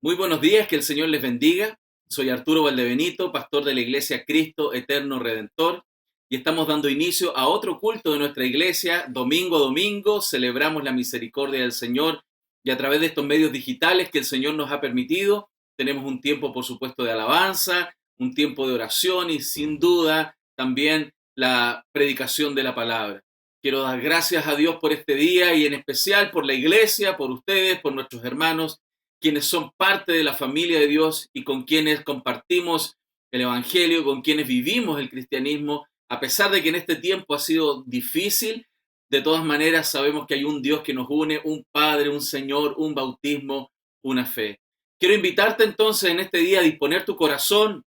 Muy buenos días, que el Señor les bendiga. Soy Arturo Valdebenito, pastor de la Iglesia Cristo Eterno Redentor, y estamos dando inicio a otro culto de nuestra iglesia. Domingo a domingo celebramos la misericordia del Señor y a través de estos medios digitales que el Señor nos ha permitido, tenemos un tiempo, por supuesto, de alabanza, un tiempo de oración y sin duda también la predicación de la palabra. Quiero dar gracias a Dios por este día y en especial por la iglesia, por ustedes, por nuestros hermanos quienes son parte de la familia de Dios y con quienes compartimos el Evangelio, con quienes vivimos el cristianismo, a pesar de que en este tiempo ha sido difícil, de todas maneras sabemos que hay un Dios que nos une, un Padre, un Señor, un bautismo, una fe. Quiero invitarte entonces en este día a disponer tu corazón,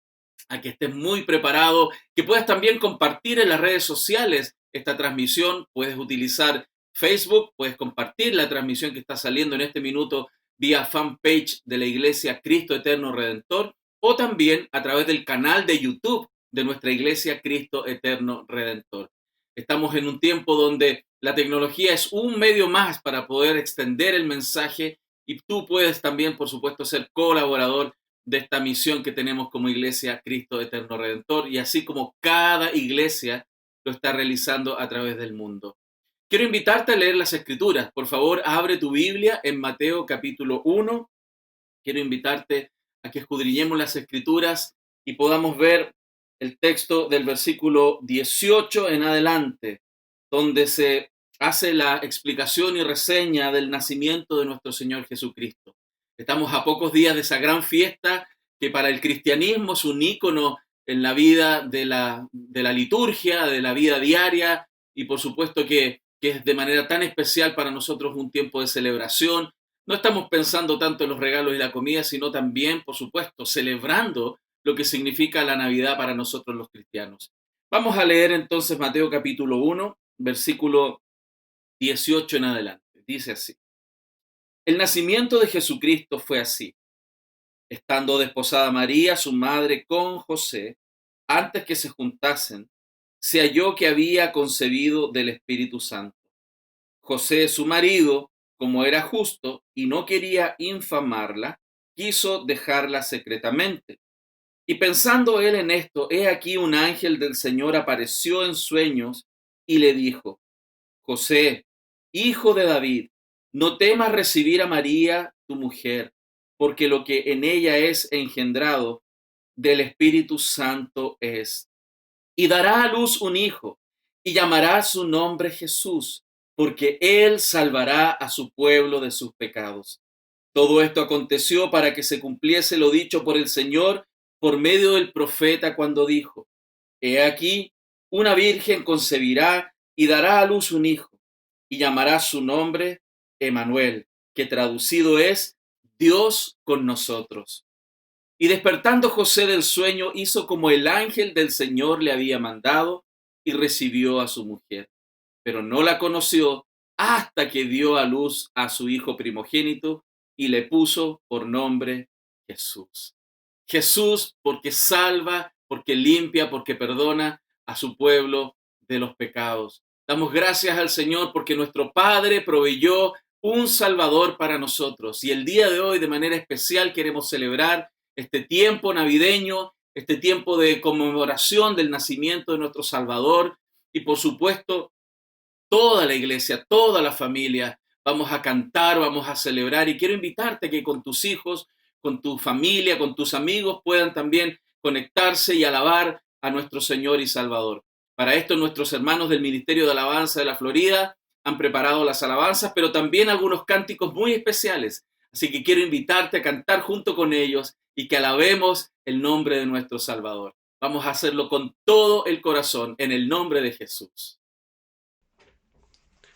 a que estés muy preparado, que puedas también compartir en las redes sociales esta transmisión. Puedes utilizar Facebook, puedes compartir la transmisión que está saliendo en este minuto vía fanpage de la Iglesia Cristo Eterno Redentor o también a través del canal de YouTube de nuestra Iglesia Cristo Eterno Redentor. Estamos en un tiempo donde la tecnología es un medio más para poder extender el mensaje y tú puedes también, por supuesto, ser colaborador de esta misión que tenemos como Iglesia Cristo Eterno Redentor y así como cada iglesia lo está realizando a través del mundo. Quiero invitarte a leer las Escrituras. Por favor, abre tu Biblia en Mateo capítulo 1. Quiero invitarte a que escudriñemos las Escrituras y podamos ver el texto del versículo 18 en adelante, donde se hace la explicación y reseña del nacimiento de nuestro Señor Jesucristo. Estamos a pocos días de esa gran fiesta que para el cristianismo es un ícono en la vida de la liturgia, de la vida diaria, y por supuesto que es de manera tan especial para nosotros un tiempo de celebración. No estamos pensando tanto en los regalos y la comida, sino también, por supuesto, celebrando lo que significa la Navidad para nosotros los cristianos. Vamos a leer entonces Mateo capítulo 1, versículo 18 en adelante. Dice así: El nacimiento de Jesucristo fue así. Estando desposada María, su madre, con José, antes que se juntasen, se halló que había concebido del Espíritu Santo. José, su marido, como era justo y no quería infamarla, quiso dejarla secretamente. Y pensando él en esto, he aquí un ángel del Señor apareció en sueños y le dijo: José, hijo de David, no temas recibir a María, tu mujer, porque lo que en ella es engendrado del Espíritu Santo es. Y dará a luz un hijo, y llamará su nombre Jesús, porque él salvará a su pueblo de sus pecados. Todo esto aconteció para que se cumpliese lo dicho por el Señor por medio del profeta cuando dijo: He aquí, una virgen concebirá y dará a luz un hijo, y llamará su nombre Emmanuel, que traducido es Dios con nosotros. Y despertando José del sueño, hizo como el ángel del Señor le había mandado y recibió a su mujer. Pero no la conoció hasta que dio a luz a su hijo primogénito y le puso por nombre Jesús. Jesús porque salva, porque limpia, porque perdona a su pueblo de los pecados. Damos gracias al Señor porque nuestro Padre proveyó un Salvador para nosotros. Y el día de hoy, de manera especial, queremos celebrar este tiempo navideño, este tiempo de conmemoración del nacimiento de nuestro Salvador. Y por supuesto, toda la iglesia, toda la familia, vamos a cantar, vamos a celebrar. Y quiero invitarte a que con tus hijos, con tu familia, con tus amigos puedan también conectarse y alabar a nuestro Señor y Salvador. Para esto nuestros hermanos del Ministerio de Alabanza de la Florida han preparado las alabanzas, pero también algunos cánticos muy especiales. Así que quiero invitarte a cantar junto con ellos y que alabemos el nombre de nuestro Salvador. Vamos a hacerlo con todo el corazón, en el nombre de Jesús.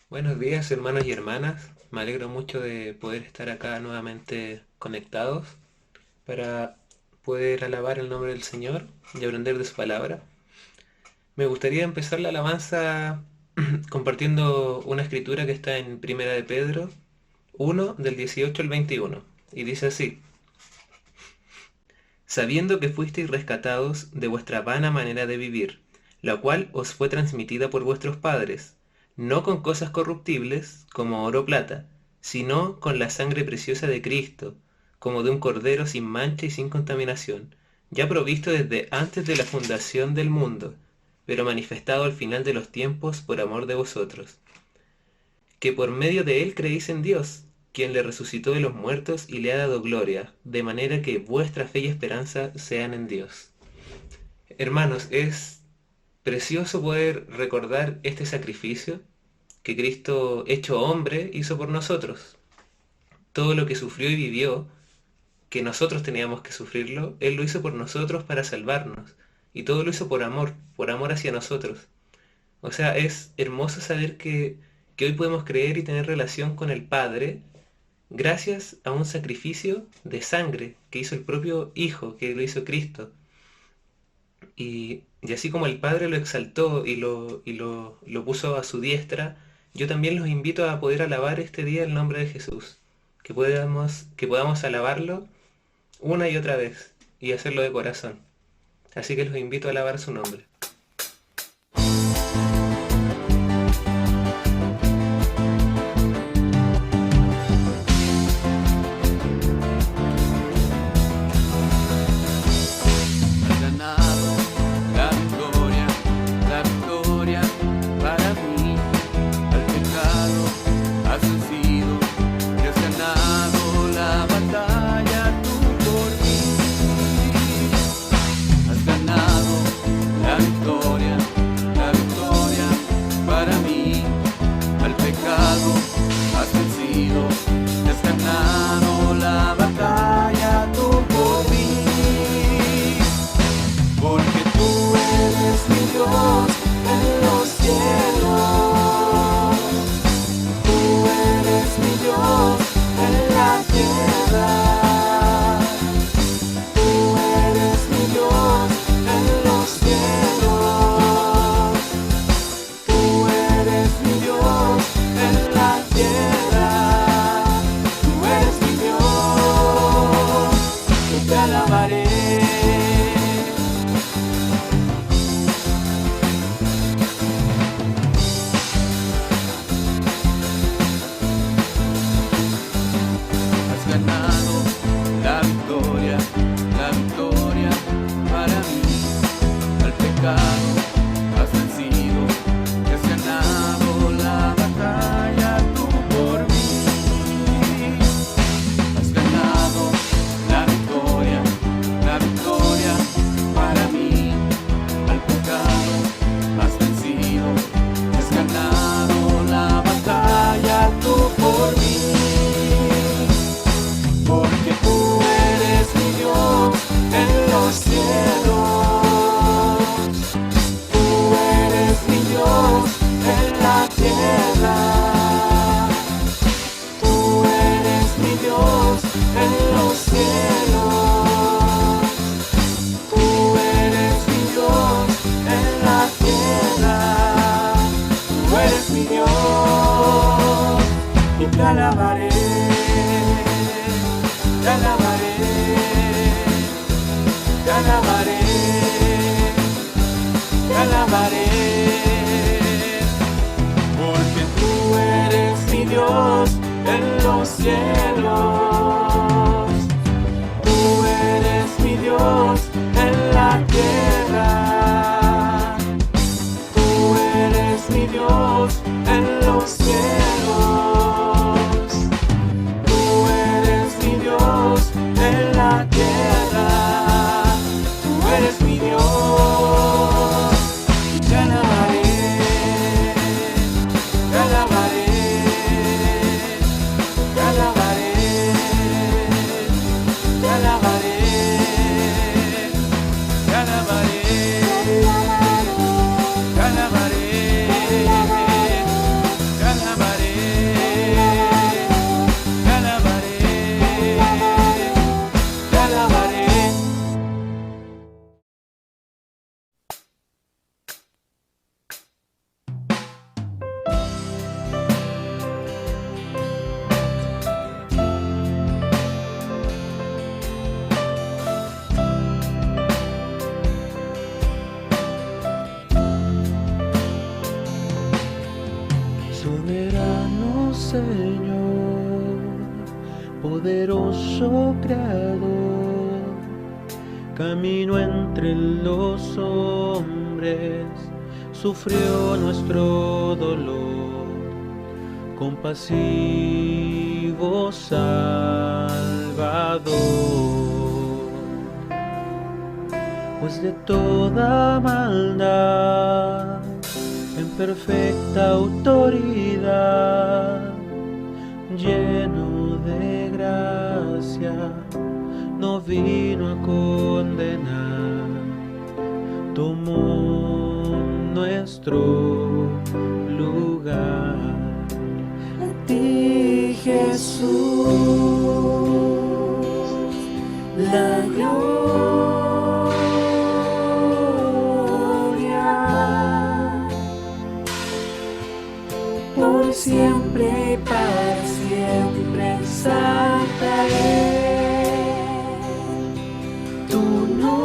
Buenos días, hermanos y hermanas. Me alegro mucho de poder estar acá nuevamente conectados para poder alabar el nombre del Señor y aprender de su palabra. Me gustaría empezar la alabanza compartiendo una escritura que está en Primera de Pedro 1, del 18 al 21. Y dice así: Sabiendo que fuisteis rescatados de vuestra vana manera de vivir, la cual os fue transmitida por vuestros padres, no con cosas corruptibles, como oro o plata, sino con la sangre preciosa de Cristo, como de un cordero sin mancha y sin contaminación, ya provisto desde antes de la fundación del mundo, pero manifestado al final de los tiempos por amor de vosotros, que por medio de él creéis en Dios, quien le resucitó de los muertos y le ha dado gloria, de manera que vuestra fe y esperanza sean en Dios. Hermanos, es precioso poder recordar este sacrificio que Cristo, hecho hombre, hizo por nosotros. Todo lo que sufrió y vivió, que nosotros teníamos que sufrirlo, Él lo hizo por nosotros para salvarnos. Y todo lo hizo por amor hacia nosotros. O sea, es hermoso saber que hoy podemos creer y tener relación con el Padre gracias a un sacrificio de sangre que hizo el propio Hijo, que lo hizo Cristo. Y así como el Padre lo exaltó y lo puso a su diestra, yo también los invito a poder alabar este día el nombre de Jesús. Que podamos alabarlo una y otra vez y hacerlo de corazón. Así que los invito a alabar su nombre. Te alabaré, poderoso Creador, caminó entre los hombres, sufrió nuestro dolor, compasivo Salvador. Pues de toda maldad, en perfecta autoridad, lleno de gracia, no vino a condenar, tomó nuestro lugar. A ti, Jesús, la gloria, por siempre y para siempre exaltaré tu nombre.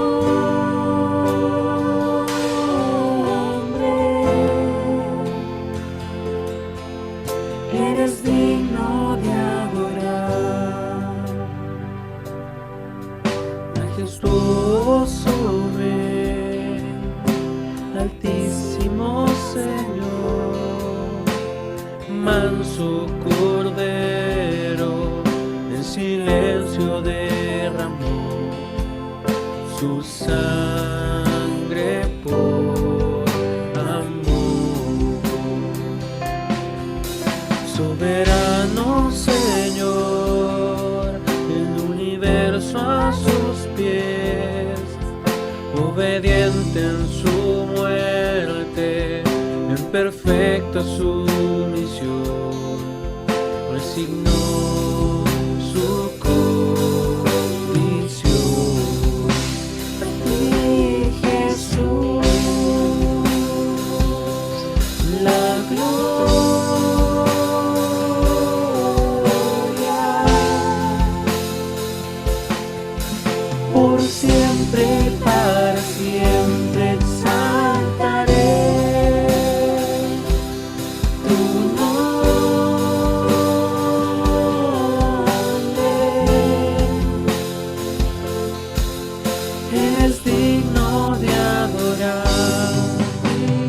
Eres digno de adorar, majestuoso Rey, altísimo Señor, manso Cordero, en silencio derramó su sangre por amor. Soberano Señor, el universo a sus pies, obediente en su muerte, en perfecta sumisión, resignó su condición. A ti, Jesús, la gloria, por siempre y para siempre exaltaré tu nombre. Eres digno de adorar,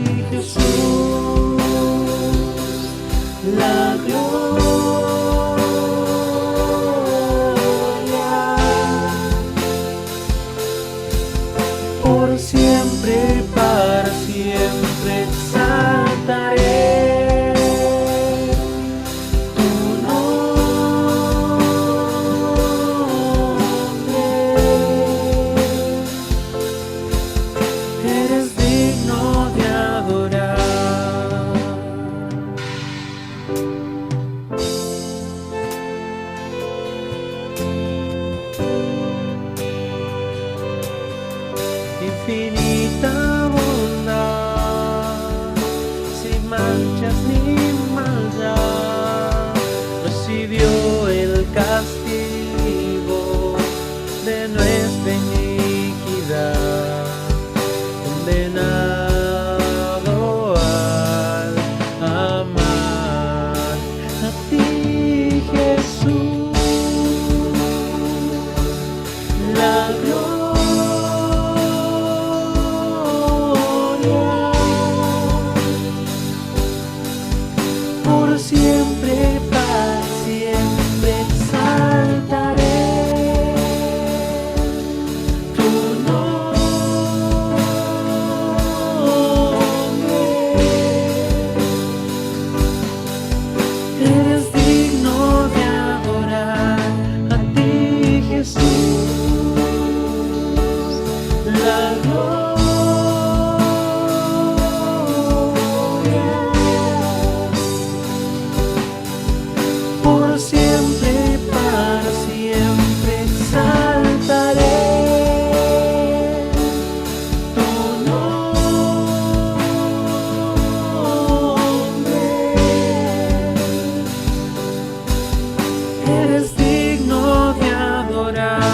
mi Jesús, la gloria, por siempre y para siempre exaltaré tu nombre. Eres digno de adorar. Infinita bondad, sin manchas ni maldad, recibió el castigo de nuestra iniquidad, condenado al amar. A ti, Jesús, la gloria, por siempre y para siempre exaltaré tu nombre. Eres digno de adorar, a ti, Jesús, la gloria, por siempre y para siempre exaltaré tu nombre. Eres digno de adorar.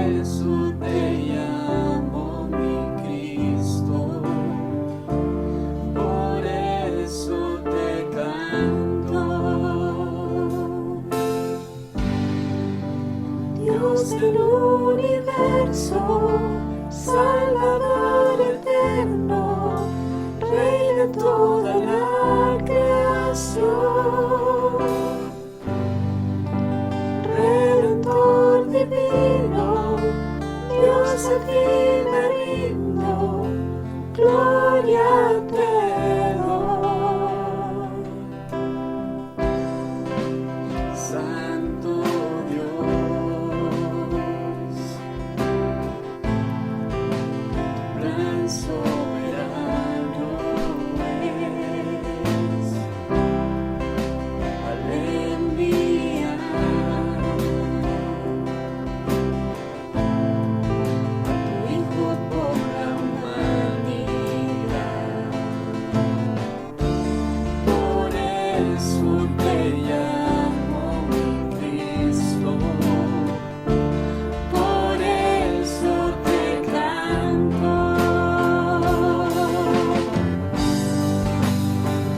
eso te llamo mi Cristo, por eso te canto. Dios del universo, Salvador eterno, Rey de toda la creación, Redentor divino, Dios a ti me rindo, gloria te doy. Santo Dios, plan soberano es al enviar a tu Hijo por la humanidad. Por eso te llamo mi Cristo, por eso te canto.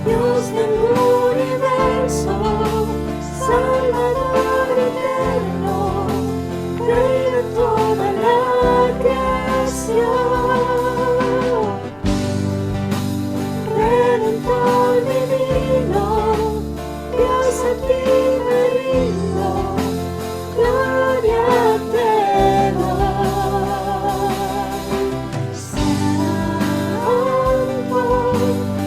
Dios del universo, Salvador eterno, Rey de toda la creación, Redentor divino, Dios a ti me rindo, gloria te doy. Santo,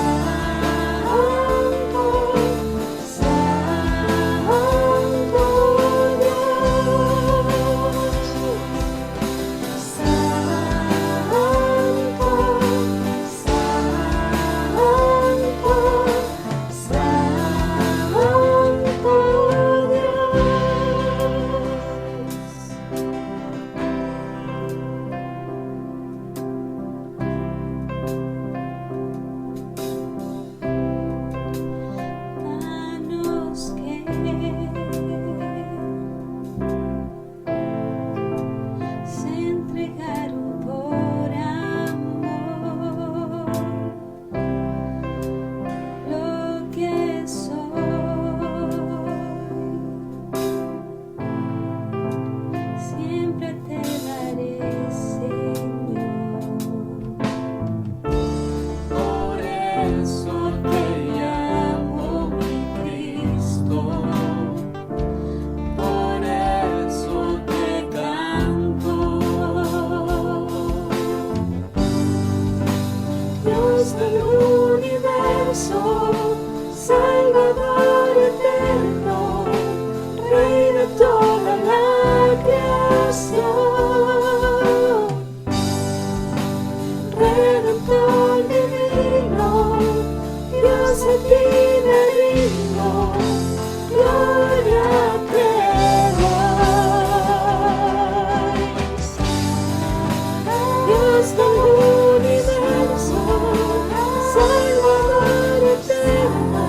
Santo,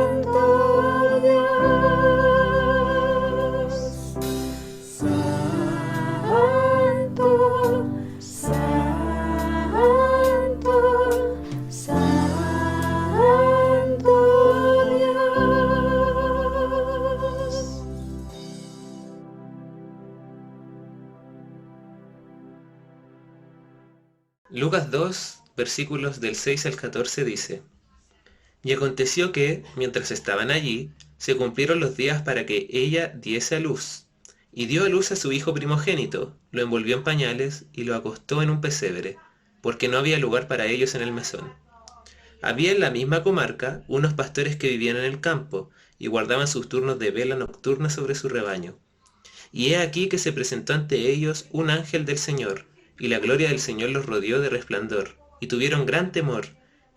Santo Dios. Santo, Lucas 2, versículos del 6 al 14 dice: Y aconteció que, mientras estaban allí, se cumplieron los días para que ella diese a luz. Y dio a luz a su hijo primogénito, lo envolvió en pañales y lo acostó en un pesebre, porque no había lugar para ellos en el mesón. Había en la misma comarca unos pastores que vivían en el campo y guardaban sus turnos de vela nocturna sobre su rebaño. Y he aquí que se presentó ante ellos un ángel del Señor, y la gloria del Señor los rodeó de resplandor, y tuvieron gran temor.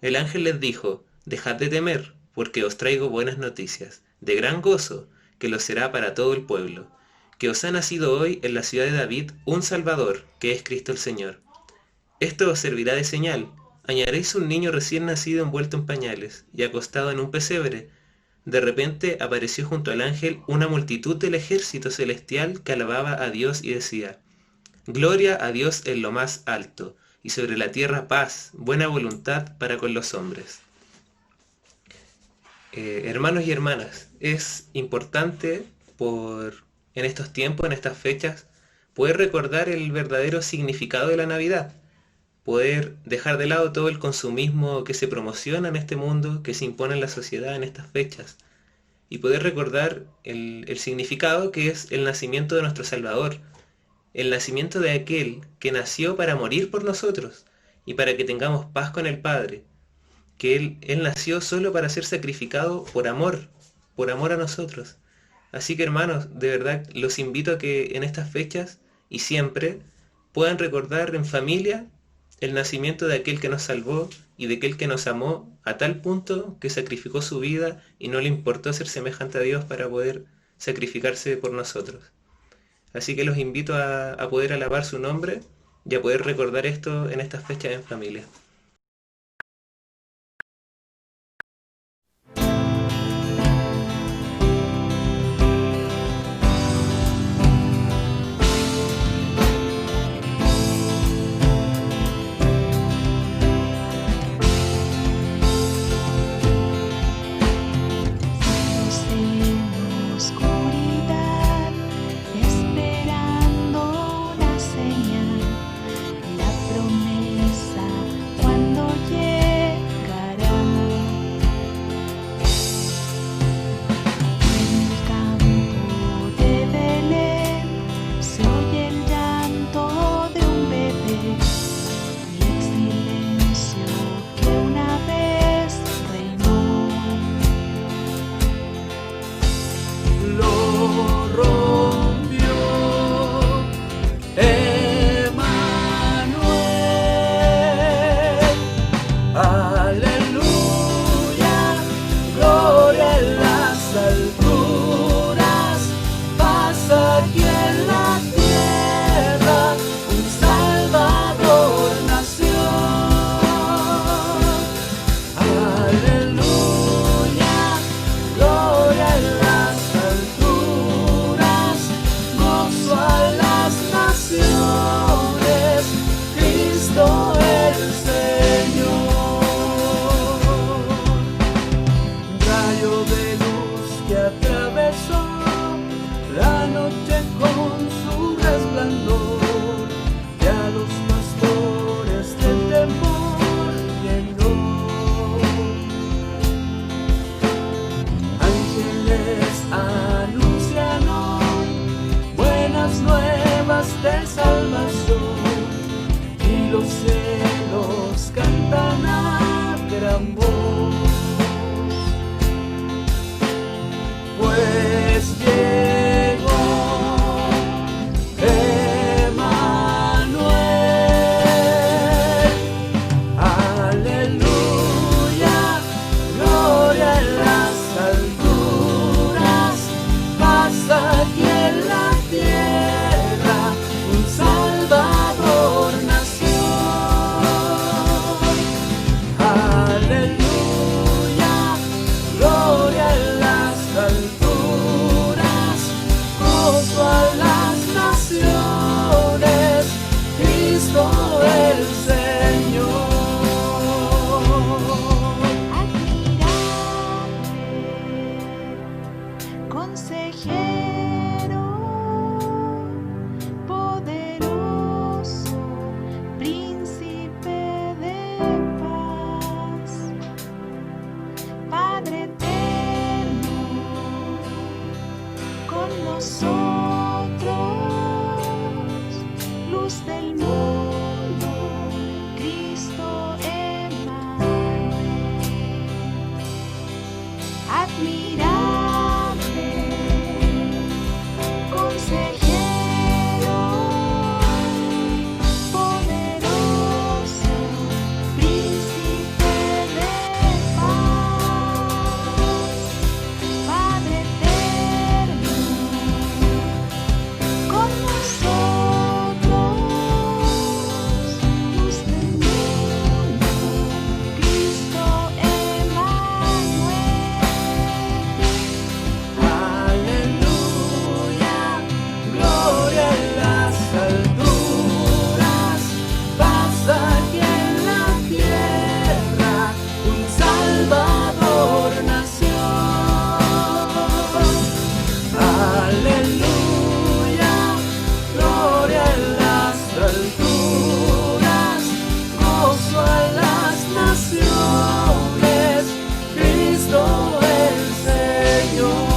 El ángel les dijo: Dejad de temer, porque os traigo buenas noticias, de gran gozo, que lo será para todo el pueblo, que os ha nacido hoy en la ciudad de David un Salvador, que es Cristo el Señor. Esto os servirá de señal: hallaréis un niño recién nacido envuelto en pañales, y acostado en un pesebre. De repente apareció junto al ángel una multitud del ejército celestial que alababa a Dios y decía: Gloria a Dios en lo más alto, y sobre la tierra paz, buena voluntad para con los hombres. Hermanos y hermanas, es importante en estos tiempos, en estas fechas, poder recordar el verdadero significado de la Navidad, poder dejar de lado todo el consumismo que se promociona en este mundo, que se impone en la sociedad en estas fechas, y poder recordar el significado que es el nacimiento de nuestro Salvador, el nacimiento de aquel que nació para morir por nosotros y para que tengamos paz con el Padre, que Él nació solo para ser sacrificado por amor a nosotros. Así que hermanos, de verdad los invito a que en estas fechas y siempre puedan recordar en familia el nacimiento de aquel que nos salvó y de aquel que nos amó a tal punto que sacrificó su vida y no le importó ser semejante a Dios para poder sacrificarse por nosotros. Así que los invito a poder alabar su nombre y a poder recordar esto en estas fechas en familia. En oscuridad, esperando una señal, la promesa alturas, gozo a las naciones, Cristo el Señor.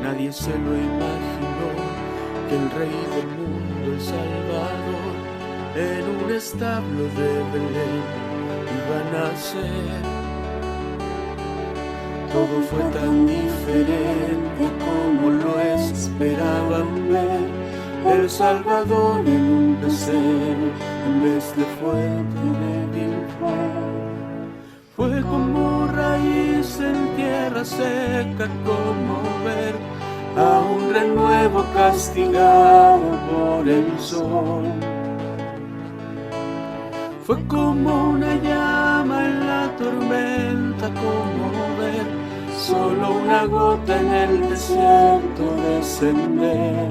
Nadie se lo imaginó que el Rey del mundo, el Salvador, en un establo de Belén iba a nacer. Todo fue tan diferente como lo esperaban ver. El Salvador en un pesebre, en vez de fuerte débil fue como raíz en tierra seca, como ver a un renuevo castigado por el sol. Fue como una llama en la tormenta, como ver solo una gota en el desierto descender.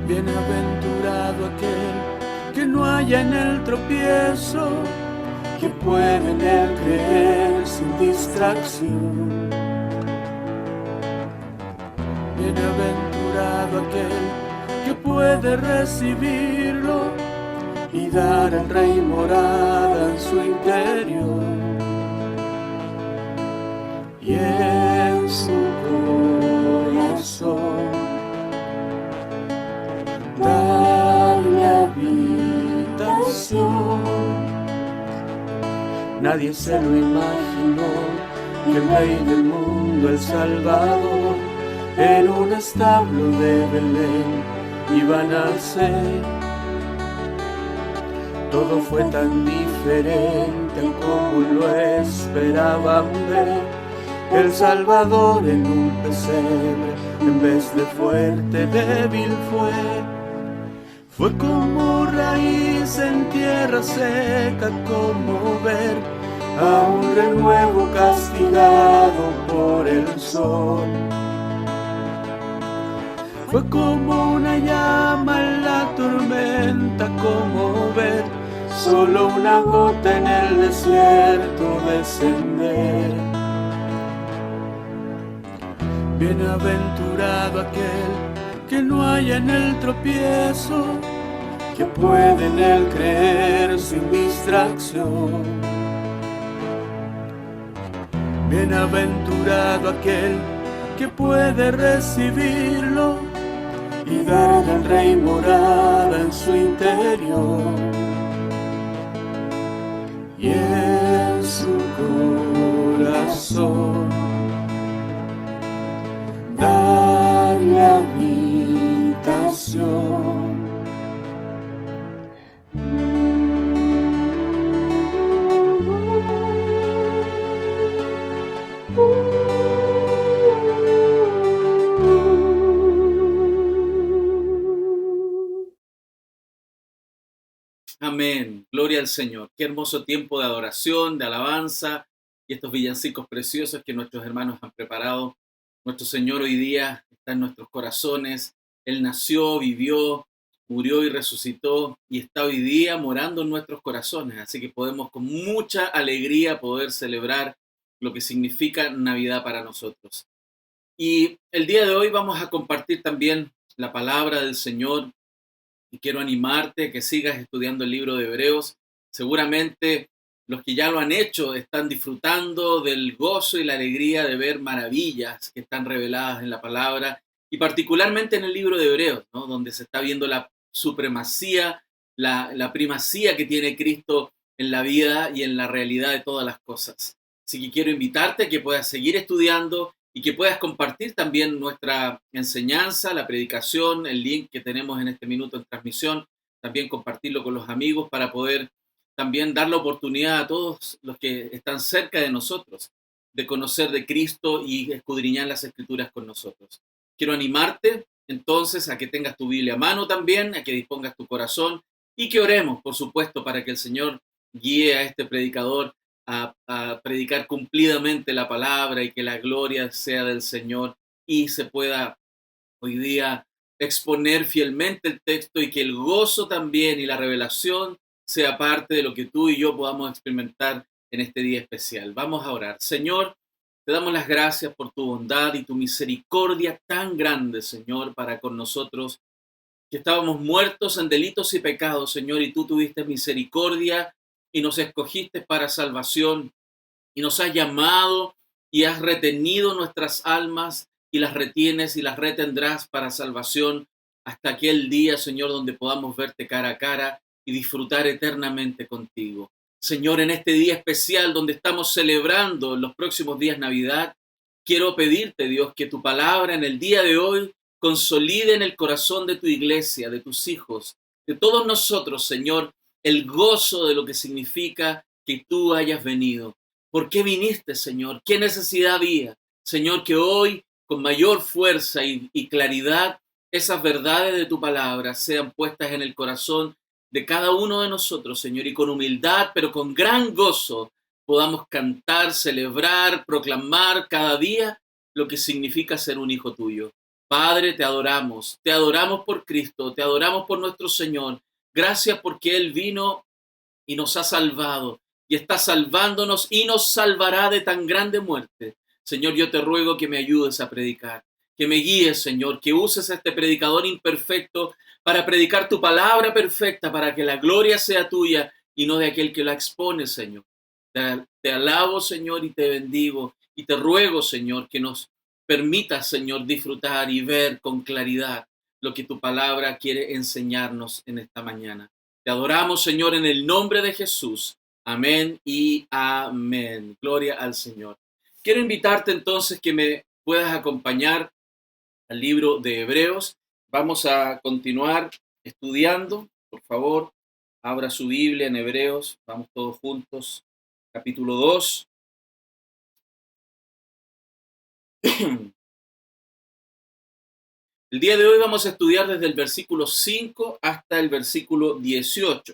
Bienaventurado aquel que no haya en el tropiezo, que puede en él creer sin distracción. Bienaventurado aquel que puede recibirlo y dar al Rey morada en su interior. Y en su corazón darle habitación. Nadie se lo imaginó que el Rey del mundo, el Salvador, en un establo de Belén iba a nacer. Todo fue tan diferente como lo esperaban ver. El Salvador en un pesebre, en vez de fuerte, débil fue. Fue como raíz en tierra seca, como ver a un renuevo castigado por el sol. Fue como una llama en la tormenta, como ver solo una gota en el desierto descender. Bienaventurado aquel que no haya en el tropiezo, que puede en él creer sin distracción. Bienaventurado aquel que puede recibirlo y darle al Rey morada en su interior. Y en su corazón darle habitación. Amén. Gloria al Señor. Qué hermoso tiempo de adoración, de alabanza y estos villancicos preciosos que nuestros hermanos han preparado. Nuestro Señor hoy día está en nuestros corazones. Él nació, vivió, murió y resucitó y está hoy día morando en nuestros corazones. Así que podemos con mucha alegría poder celebrar lo que significa Navidad para nosotros. Y el día de hoy vamos a compartir también la palabra del Señor. Y quiero animarte a que sigas estudiando el libro de Hebreos. Seguramente los que ya lo han hecho están disfrutando del gozo y la alegría de ver maravillas que están reveladas en la palabra y particularmente en el libro de Hebreos, ¿no? Donde se está viendo la supremacía, la primacía que tiene Cristo en la vida y en la realidad de todas las cosas. Así que quiero invitarte a que puedas seguir estudiando y que puedas compartir también nuestra enseñanza, la predicación, el link que tenemos en este minuto en transmisión, también compartirlo con los amigos para poder también dar la oportunidad a todos los que están cerca de nosotros de conocer de Cristo y escudriñar las Escrituras con nosotros. Quiero animarte entonces a que tengas tu Biblia a mano también, a que dispongas tu corazón y que oremos, por supuesto, para que el Señor guíe a este predicador a predicar cumplidamente la palabra y que la gloria sea del Señor y se pueda hoy día exponer fielmente el texto y que el gozo también y la revelación sea parte de lo que tú y yo podamos experimentar en este día especial. Vamos a orar. Señor, te damos las gracias por tu bondad y tu misericordia tan grande, Señor, para con nosotros, que estábamos muertos en delitos y pecados, Señor, y tú tuviste misericordia y nos escogiste para salvación y nos has llamado y has retenido nuestras almas y las retienes y las retendrás para salvación hasta aquel día, Señor, donde podamos verte cara a cara y disfrutar eternamente contigo. Señor, en este día especial donde estamos celebrando en los próximos días Navidad, quiero pedirte, Dios, que tu palabra en el día de hoy consolide en el corazón de tu iglesia, de tus hijos, de todos nosotros, Señor, el gozo de lo que significa que tú hayas venido. ¿Por qué viniste, Señor? ¿Qué necesidad había? Señor, que hoy, con mayor fuerza y claridad, esas verdades de tu palabra sean puestas en el corazón de cada uno de nosotros, Señor, y con humildad, pero con gran gozo, podamos cantar, celebrar, proclamar cada día lo que significa ser un hijo tuyo. Padre, te adoramos por Cristo, te adoramos por nuestro Señor. Gracias porque Él vino y nos ha salvado y está salvándonos y nos salvará de tan grande muerte. Señor, yo te ruego que me ayudes a predicar, que me guíes, Señor, que uses a este predicador imperfecto para predicar tu palabra perfecta, para que la gloria sea tuya y no de aquel que la expone, Señor. Te alabo, Señor, y te bendigo y te ruego, Señor, que nos permitas, Señor, disfrutar y ver con claridad lo que tu palabra quiere enseñarnos en esta mañana. Te adoramos, Señor, en el nombre de Jesús. Amén y amén. Gloria al Señor. Quiero invitarte entonces que me puedas acompañar al libro de Hebreos. Vamos a continuar estudiando. Por favor, abra su Biblia en Hebreos. Vamos todos juntos. Capítulo 2. El día de hoy vamos a estudiar desde el versículo 5 hasta el versículo 18.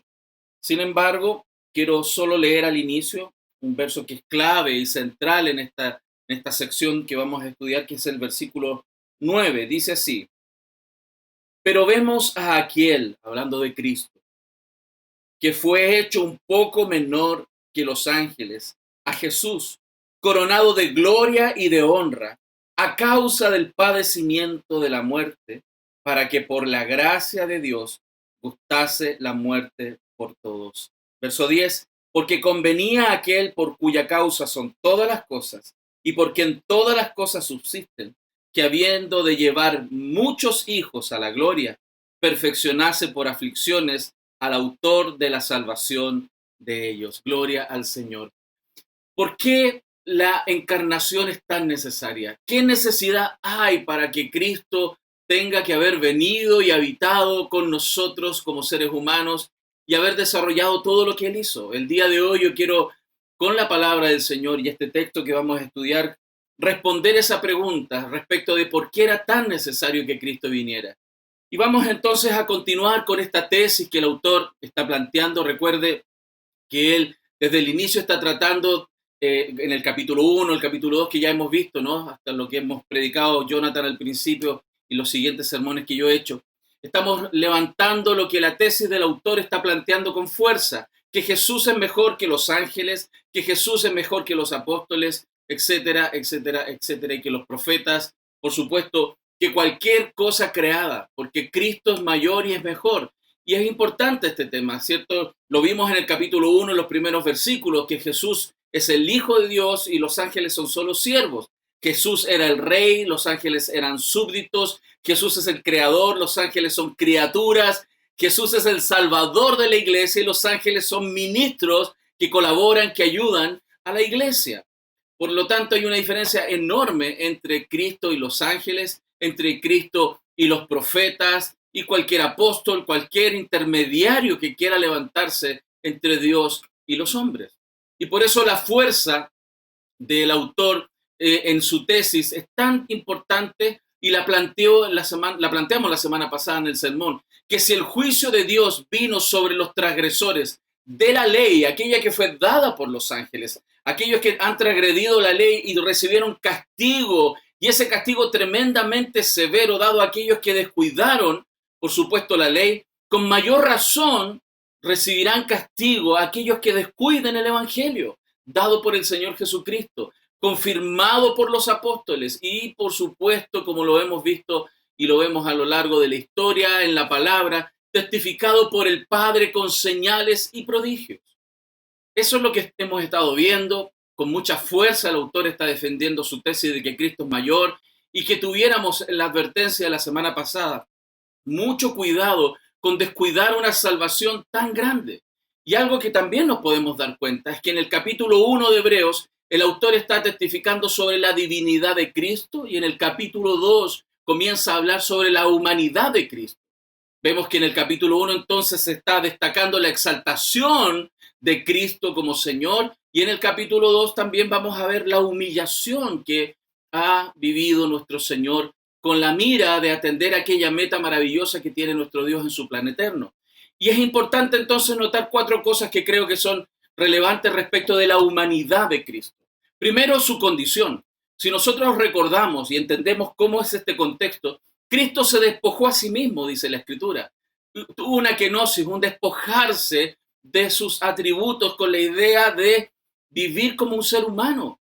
Sin embargo, quiero solo leer al inicio un verso que es clave y central en esta sección que vamos a estudiar, que es el versículo 9. Dice así: pero vemos a aquel, hablando de Cristo, que fue hecho un poco menor que los ángeles, a Jesús, coronado de gloria y de honra, a causa del padecimiento de la muerte, para que por la gracia de Dios gustase la muerte por todos. Verso 10, porque convenía a aquel por cuya causa son todas las cosas, y porque en todas las cosas subsisten, que habiendo de llevar muchos hijos a la gloria, perfeccionase por aflicciones al autor de la salvación de ellos. Gloria al Señor. ¿Por qué la encarnación es tan necesaria? ¿Qué necesidad hay para que Cristo tenga que haber venido y habitado con nosotros como seres humanos y haber desarrollado todo lo que Él hizo? El día de hoy yo quiero, con la palabra del Señor y este texto que vamos a estudiar, responder esa pregunta respecto de por qué era tan necesario que Cristo viniera. Y vamos entonces a continuar con esta tesis que el autor está planteando. Recuerde que él desde el inicio está tratando en el capítulo 1, el capítulo 2 que ya hemos visto, ¿no? Hasta lo que hemos predicado Jonathan al principio y los siguientes sermones que yo he hecho. Estamos levantando lo que la tesis del autor está planteando con fuerza, que Jesús es mejor que los ángeles, que Jesús es mejor que los apóstoles, etcétera, etcétera, etcétera, y que los profetas, por supuesto, que cualquier cosa creada, porque Cristo es mayor y es mejor. Y es importante este tema, ¿cierto? Lo vimos en el capítulo 1, en los primeros versículos, que Jesús es el Hijo de Dios y los ángeles son solo siervos. Jesús era el rey, los ángeles eran súbditos. Jesús es el creador, los ángeles son criaturas. Jesús es el salvador de la iglesia y los ángeles son ministros que colaboran, que ayudan a la iglesia. Por lo tanto, hay una diferencia enorme entre Cristo y los ángeles, entre Cristo y los profetas y cualquier apóstol, cualquier intermediario que quiera levantarse entre Dios y los hombres. Y por eso la fuerza del autor en su tesis es tan importante y la planteamos la semana pasada en el sermón, que si el juicio de Dios vino sobre los transgresores de la ley, aquella que fue dada por los ángeles, aquellos que han transgredido la ley y recibieron castigo, y ese castigo tremendamente severo dado a aquellos que descuidaron, por supuesto, la ley, con mayor razón recibirán castigo a aquellos que descuiden el evangelio, dado por el Señor Jesucristo, confirmado por los apóstoles y, por supuesto, como lo hemos visto y lo vemos a lo largo de la historia, en la palabra, testificado por el Padre con señales y prodigios. Eso es lo que hemos estado viendo. Con mucha fuerza el autor está defendiendo su tesis de que Cristo es mayor y que tuviéramos la advertencia de la semana pasada. Mucho cuidado con descuidar una salvación tan grande. Y algo que también nos podemos dar cuenta es que en el capítulo 1 de Hebreos el autor está testificando sobre la divinidad de Cristo y en el capítulo 2 comienza a hablar sobre la humanidad de Cristo. Vemos que en el capítulo 1 entonces se está destacando la exaltación de Cristo como Señor y en el capítulo 2 también vamos a ver la humillación que ha vivido nuestro Señor con la mira de atender aquella meta maravillosa que tiene nuestro Dios en su plan eterno. Y es importante entonces notar 4 cosas que creo que son relevantes respecto de la humanidad de Cristo. Primero, su condición. Si nosotros recordamos y entendemos cómo es este contexto, Cristo se despojó a sí mismo, dice la Escritura. Tuvo una kenosis, un despojarse de sus atributos con la idea de vivir como un ser humano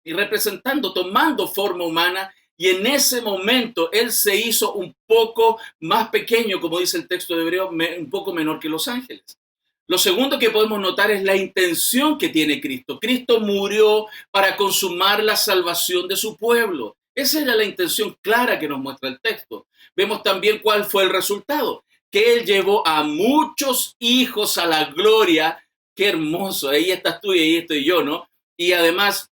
y representando, tomando forma humana, y en ese momento Él se hizo un poco más pequeño, como dice el texto de Hebreo, un poco menor que los ángeles. Lo segundo que podemos notar es la intención que tiene Cristo. Cristo murió para consumar la salvación de su pueblo. Esa era la intención clara que nos muestra el texto. Vemos también cuál fue el resultado, que Él llevó a muchos hijos a la gloria. Qué hermoso, ahí estás tú y ahí estoy yo, ¿no? Y además,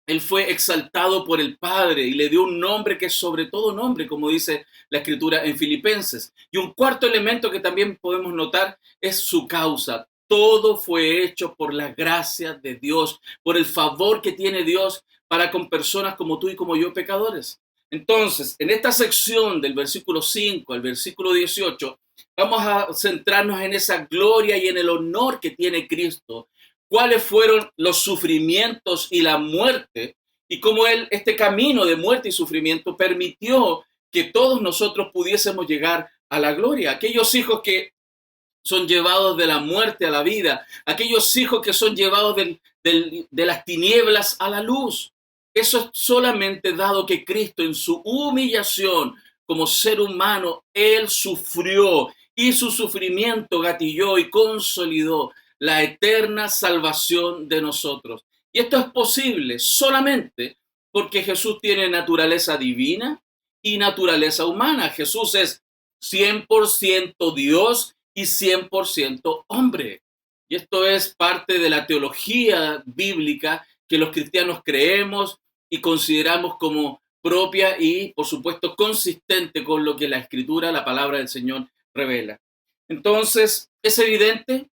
Él fue exaltado por el Padre y le dio un nombre que es sobre todo nombre, como dice la Escritura en Filipenses. Y un cuarto elemento que también podemos notar es su causa. Todo fue hecho por la gracia de Dios, por el favor que tiene Dios para con personas como tú y como yo, pecadores. Entonces, en esta sección del versículo 5 al versículo 18, vamos a centrarnos en esa gloria y en el honor que tiene Cristo, cuáles fueron los sufrimientos y la muerte, y cómo Él, este camino de muerte y sufrimiento, permitió que todos nosotros pudiésemos llegar a la gloria. Aquellos hijos que son llevados de la muerte a la vida, aquellos hijos que son llevados de las tinieblas a la luz. Eso es solamente dado que Cristo en su humillación como ser humano, Él sufrió y su sufrimiento gatilló y consolidó la eterna salvación de nosotros. Y esto es posible solamente porque Jesús tiene naturaleza divina y naturaleza humana. Jesús es 100% Dios y 100% hombre. Y esto es parte de la teología bíblica que los cristianos creemos y consideramos como propia y, por supuesto, consistente con lo que la Escritura, la palabra del Señor, revela. Entonces, es evidente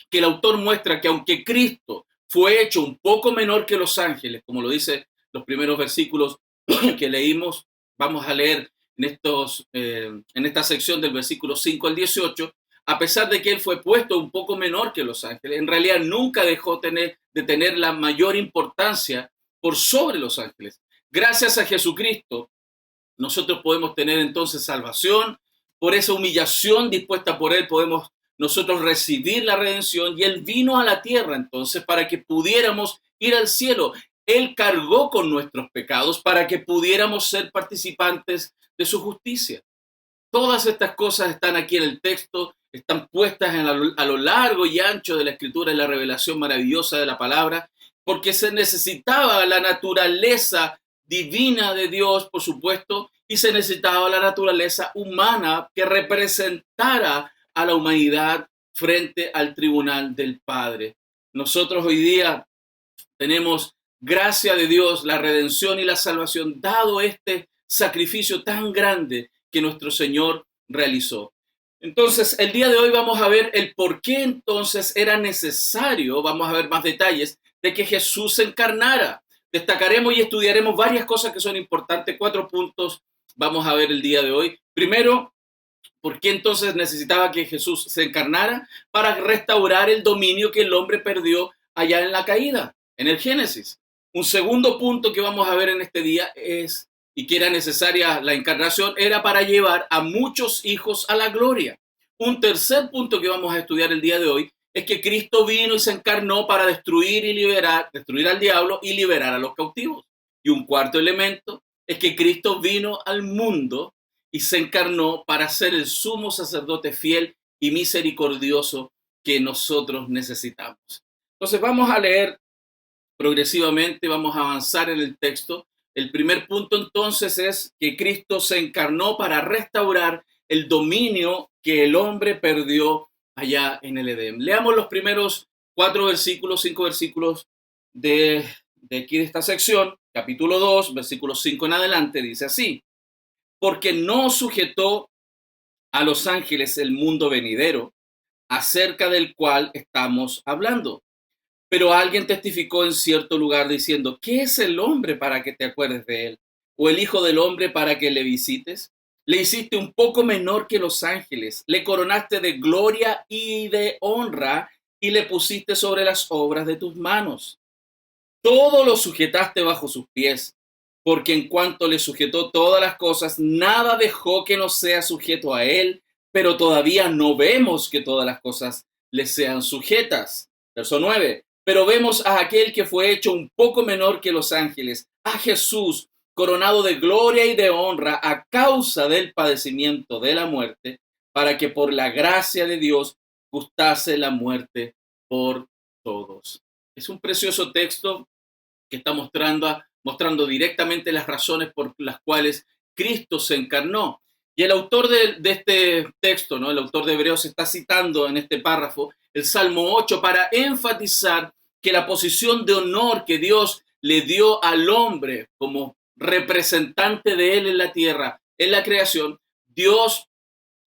que el autor muestra que aunque Cristo fue hecho un poco menor que los ángeles, como lo dice los primeros versículos que leímos, vamos a leer en esta sección del versículo 5 al 18, a pesar de que Él fue puesto un poco menor que los ángeles, en realidad nunca dejó de tener la mayor importancia por sobre los ángeles. Gracias a Jesucristo, nosotros podemos tener entonces salvación. Por esa humillación dispuesta por Él podemos nosotros recibir la redención, y Él vino a la tierra entonces para que pudiéramos ir al cielo. Él cargó con nuestros pecados para que pudiéramos ser participantes de su justicia. Todas estas cosas están aquí en el texto, están puestas a lo largo y ancho de la Escritura, en la revelación maravillosa de la palabra, porque se necesitaba la naturaleza divina de Dios, por supuesto, y se necesitaba la naturaleza humana que representara a la humanidad frente al tribunal del Padre. Nosotros hoy día tenemos gracia de Dios, la redención y la salvación, dado este sacrificio tan grande que nuestro Señor realizó. Entonces, el día de hoy vamos a ver el por qué entonces era necesario, vamos a ver más detalles, de que Jesús se encarnara. Destacaremos y estudiaremos varias cosas que son importantes. 4 puntos vamos a ver el día de hoy. Primero, ¿Por qué entonces necesitaba que Jesús se encarnara? Para restaurar el dominio que el hombre perdió allá en la caída, en el Génesis. Un segundo punto que vamos a ver en este día es, y que era necesaria la encarnación, era para llevar a muchos hijos a la gloria. Un tercer punto que vamos a estudiar el día de hoy es que Cristo vino y se encarnó para destruir al diablo y liberar a los cautivos. Y un cuarto elemento es que Cristo vino al mundo y se encarnó para ser el sumo sacerdote fiel y misericordioso que nosotros necesitamos. Entonces vamos a leer progresivamente, vamos a avanzar en el texto. El primer punto entonces es que Cristo se encarnó para restaurar el dominio que el hombre perdió allá en el Edén. Leamos los primeros 5 versículos de aquí de esta sección, capítulo 2, versículos 5 en adelante, dice así: porque no sujetó a los ángeles el mundo venidero, acerca del cual estamos hablando. Pero alguien testificó en cierto lugar diciendo: ¿qué es el hombre para que te acuerdes de él? ¿O el hijo del hombre para que le visites? Le hiciste un poco menor que los ángeles, le coronaste de gloria y de honra y le pusiste sobre las obras de tus manos. Todo lo sujetaste bajo sus pies, porque en cuanto le sujetó todas las cosas, nada dejó que no sea sujeto a él, pero todavía no vemos que todas las cosas le sean sujetas. Verso 9. Pero vemos a aquel que fue hecho un poco menor que los ángeles, a Jesús, coronado de gloria y de honra a causa del padecimiento de la muerte, para que por la gracia de Dios gustase la muerte por todos. Es un precioso texto que está mostrando directamente las razones por las cuales Cristo se encarnó. Y el autor de este texto, ¿no? El autor de Hebreos está citando en este párrafo el Salmo 8 para enfatizar que la posición de honor que Dios le dio al hombre como representante de él en la tierra, en la creación, Dios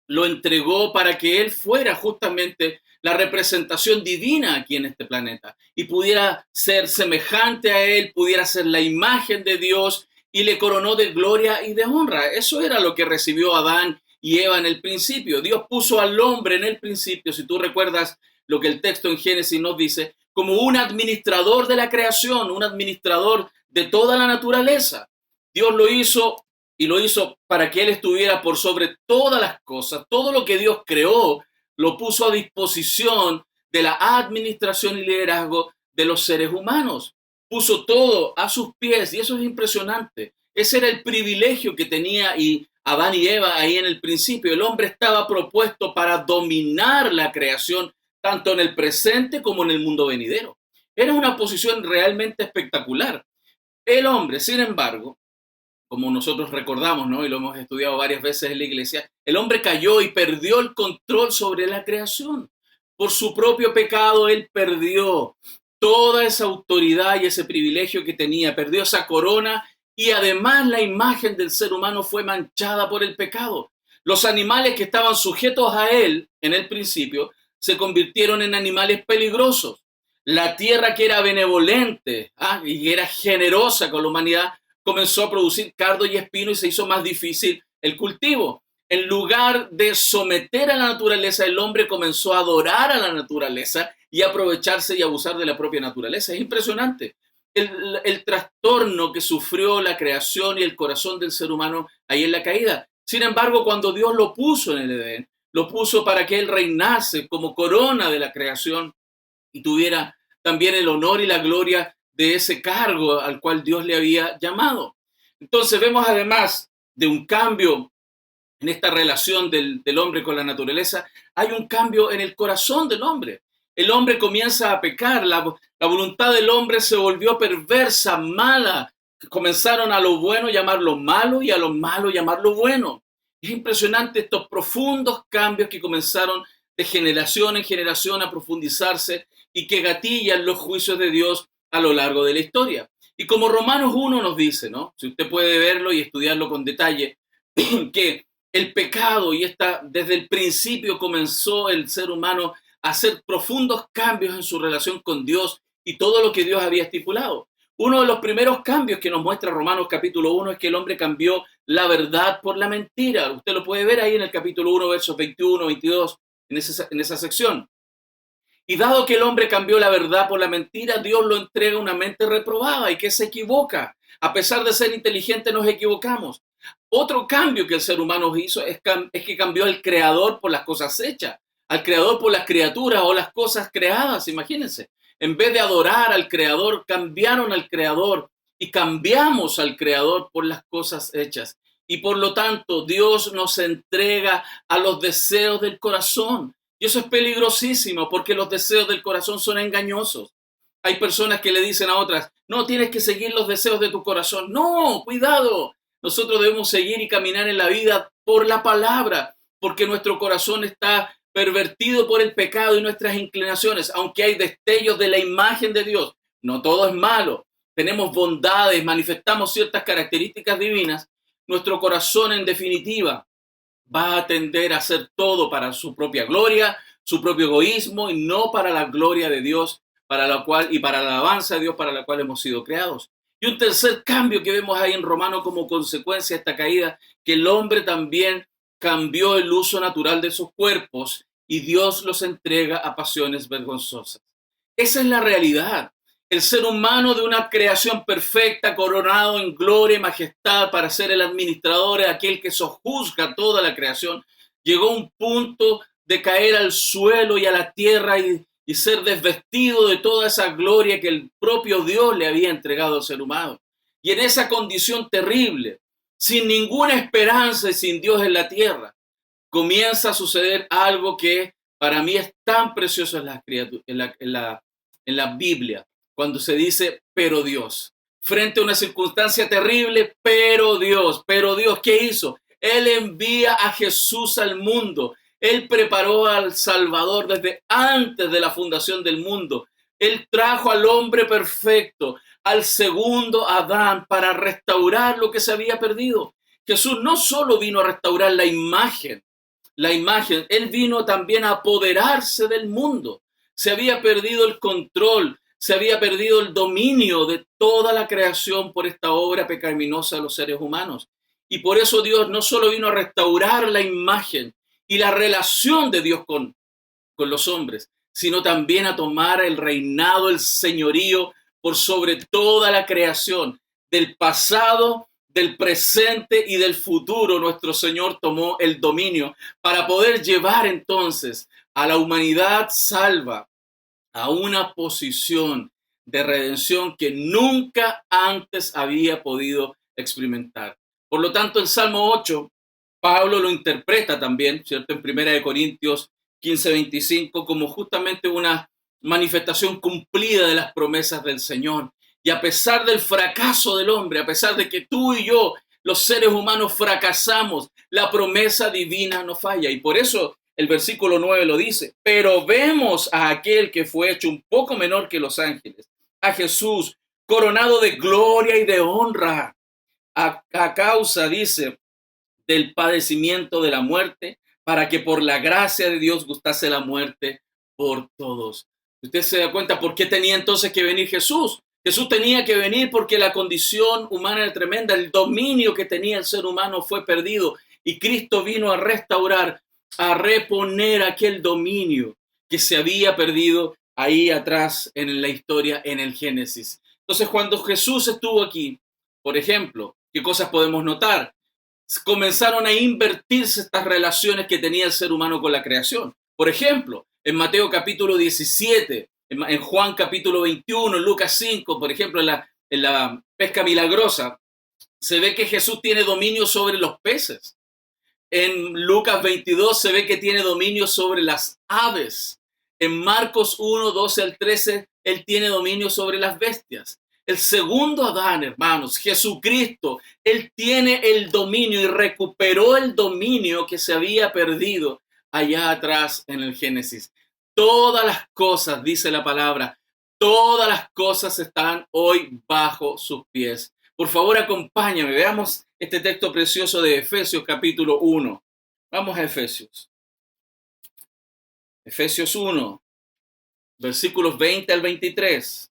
lo entregó para que él fuera justamente la representación divina aquí en este planeta y pudiera ser semejante a él, pudiera ser la imagen de Dios, y le coronó de gloria y de honra. Eso era lo que recibió Adán y Eva en el principio. Dios puso al hombre en el principio, si tú recuerdas lo que el texto en Génesis nos dice, como un administrador de la creación, un administrador de toda la naturaleza. Dios lo hizo y lo hizo para que él estuviera por sobre todas las cosas. Todo lo que Dios creó lo puso a disposición de la administración y liderazgo de los seres humanos. Puso todo a sus pies y eso es impresionante. Ese era el privilegio que tenía y Adán y Eva ahí en el principio. El hombre estaba propuesto para dominar la creación tanto en el presente como en el mundo venidero. Era una posición realmente espectacular. El hombre, sin embargo, como nosotros recordamos, ¿no? Y lo hemos estudiado varias veces en la iglesia, el hombre cayó y perdió el control sobre la creación. Por su propio pecado, él perdió toda esa autoridad y ese privilegio que tenía, perdió esa corona y además la imagen del ser humano fue manchada por el pecado. Los animales que estaban sujetos a él en el principio se convirtieron en animales peligrosos. La tierra que era benevolente y que era generosa con la humanidad comenzó a producir cardo y espino y se hizo más difícil el cultivo. En lugar de someter a la naturaleza, el hombre comenzó a adorar a la naturaleza y aprovecharse y abusar de la propia naturaleza. Es impresionante el trastorno que sufrió la creación y el corazón del ser humano ahí en la caída. Sin embargo, cuando Dios lo puso en el Edén, lo puso para que él reinase como corona de la creación y tuviera también el honor y la gloria de ese cargo al cual Dios le había llamado. Entonces vemos además de un cambio en esta relación del hombre con la naturaleza, hay un cambio en el corazón del hombre. El hombre comienza a pecar, la voluntad del hombre se volvió perversa, mala. Comenzaron a lo bueno llamarlo malo y a lo malo llamarlo bueno. Es impresionante estos profundos cambios que comenzaron de generación en generación a profundizarse y que gatillan los juicios de Dios a lo largo de la historia. Y como Romanos 1 nos dice, ¿no? Si usted puede verlo y estudiarlo con detalle, que el pecado desde el principio comenzó el ser humano a hacer profundos cambios en su relación con Dios y todo lo que Dios había estipulado. Uno de los primeros cambios que nos muestra Romanos capítulo 1 es que el hombre cambió la verdad por la mentira. Usted lo puede ver ahí en el capítulo 1, versos 21, 22, en esa sección. Y dado que el hombre cambió la verdad por la mentira, Dios lo entrega una mente reprobada y que se equivoca. A pesar de ser inteligente, nos equivocamos. Otro cambio que el ser humano hizo es que cambió al creador por las cosas hechas, al creador por las criaturas o las cosas creadas, imagínense. En vez de adorar al creador, cambiaron al creador y cambiamos al creador por las cosas hechas. Y por lo tanto, Dios nos entrega a los deseos del corazón. Y eso es peligrosísimo porque los deseos del corazón son engañosos. Hay personas que le dicen a otras, no, tienes que seguir los deseos de tu corazón. No, cuidado. Nosotros debemos seguir y caminar en la vida por la palabra, porque nuestro corazón está pervertido por el pecado y nuestras inclinaciones, aunque hay destellos de la imagen de Dios. No todo es malo. Tenemos bondades, manifestamos ciertas características divinas. Nuestro corazón, en definitiva, va a tender a hacer todo para su propia gloria, su propio egoísmo y no para la gloria de Dios, para la cual y para la alabanza de Dios para la cual hemos sido creados. Y un tercer cambio que vemos ahí en Romano como consecuencia de esta caída, que el hombre también cambió el uso natural de sus cuerpos y Dios los entrega a pasiones vergonzosas. Esa es la realidad. El ser humano de una creación perfecta, coronado en gloria y majestad para ser el administrador, aquel que sojuzga toda la creación, llegó a un punto de caer al suelo y a la tierra y ser desvestido de toda esa gloria que el propio Dios le había entregado al ser humano. Y en esa condición terrible, sin ninguna esperanza y sin Dios en la tierra, comienza a suceder algo que para mí es tan precioso en la Biblia, cuando se dice, pero Dios, frente a una circunstancia terrible, pero Dios, ¿qué hizo? Él envía a Jesús al mundo. Él preparó al Salvador desde antes de la fundación del mundo. Él trajo al hombre perfecto, al segundo Adán, para restaurar lo que se había perdido. Jesús no solo vino a restaurar la imagen, Él vino también a apoderarse del mundo. Se había perdido el control, se había perdido el dominio de toda la creación por esta obra pecaminosa de los seres humanos. Y por eso Dios no solo vino a restaurar la imagen y la relación de Dios con los hombres, sino también a tomar el reinado, el señorío por sobre toda la creación, del pasado, del presente y del futuro. Nuestro Señor tomó el dominio para poder llevar entonces a la humanidad salva a una posición de redención que nunca antes había podido experimentar. Por lo tanto, el Salmo 8, Pablo lo interpreta también, ¿cierto? En 1 Corintios 15:25, como justamente una manifestación cumplida de las promesas del Señor. Y a pesar del fracaso del hombre, a pesar de que tú y yo, los seres humanos, fracasamos, la promesa divina no falla. Y por eso el versículo 9 lo dice, pero vemos a aquel que fue hecho un poco menor que los ángeles, a Jesús, coronado de gloria y de honra, a causa, dice, del padecimiento de la muerte, para que por la gracia de Dios gustase la muerte por todos. Usted se da cuenta por qué tenía entonces que venir Jesús. Jesús tenía que venir porque la condición humana era tremenda, el dominio que tenía el ser humano fue perdido y Cristo vino a restaurar, a reponer aquel dominio que se había perdido ahí atrás en la historia, en el Génesis. Entonces, cuando Jesús estuvo aquí, por ejemplo, ¿qué cosas podemos notar? Comenzaron a invertirse estas relaciones que tenía el ser humano con la creación. Por ejemplo, en Mateo capítulo 17, en Juan capítulo 21, en Lucas 5, por ejemplo, en la pesca milagrosa, se ve que Jesús tiene dominio sobre los peces. En Lucas 22 se ve que tiene dominio sobre las aves. En Marcos 1, 12 al 13, Él tiene dominio sobre las bestias. El segundo Adán, hermanos, Jesucristo, Él tiene el dominio y recuperó el dominio que se había perdido allá atrás en el Génesis. Todas las cosas, dice la palabra, todas las cosas están hoy bajo sus pies. Por favor, acompáñame, veamos este texto precioso de Efesios capítulo 1. Vamos a Efesios. Efesios 1, versículos 20 al 23.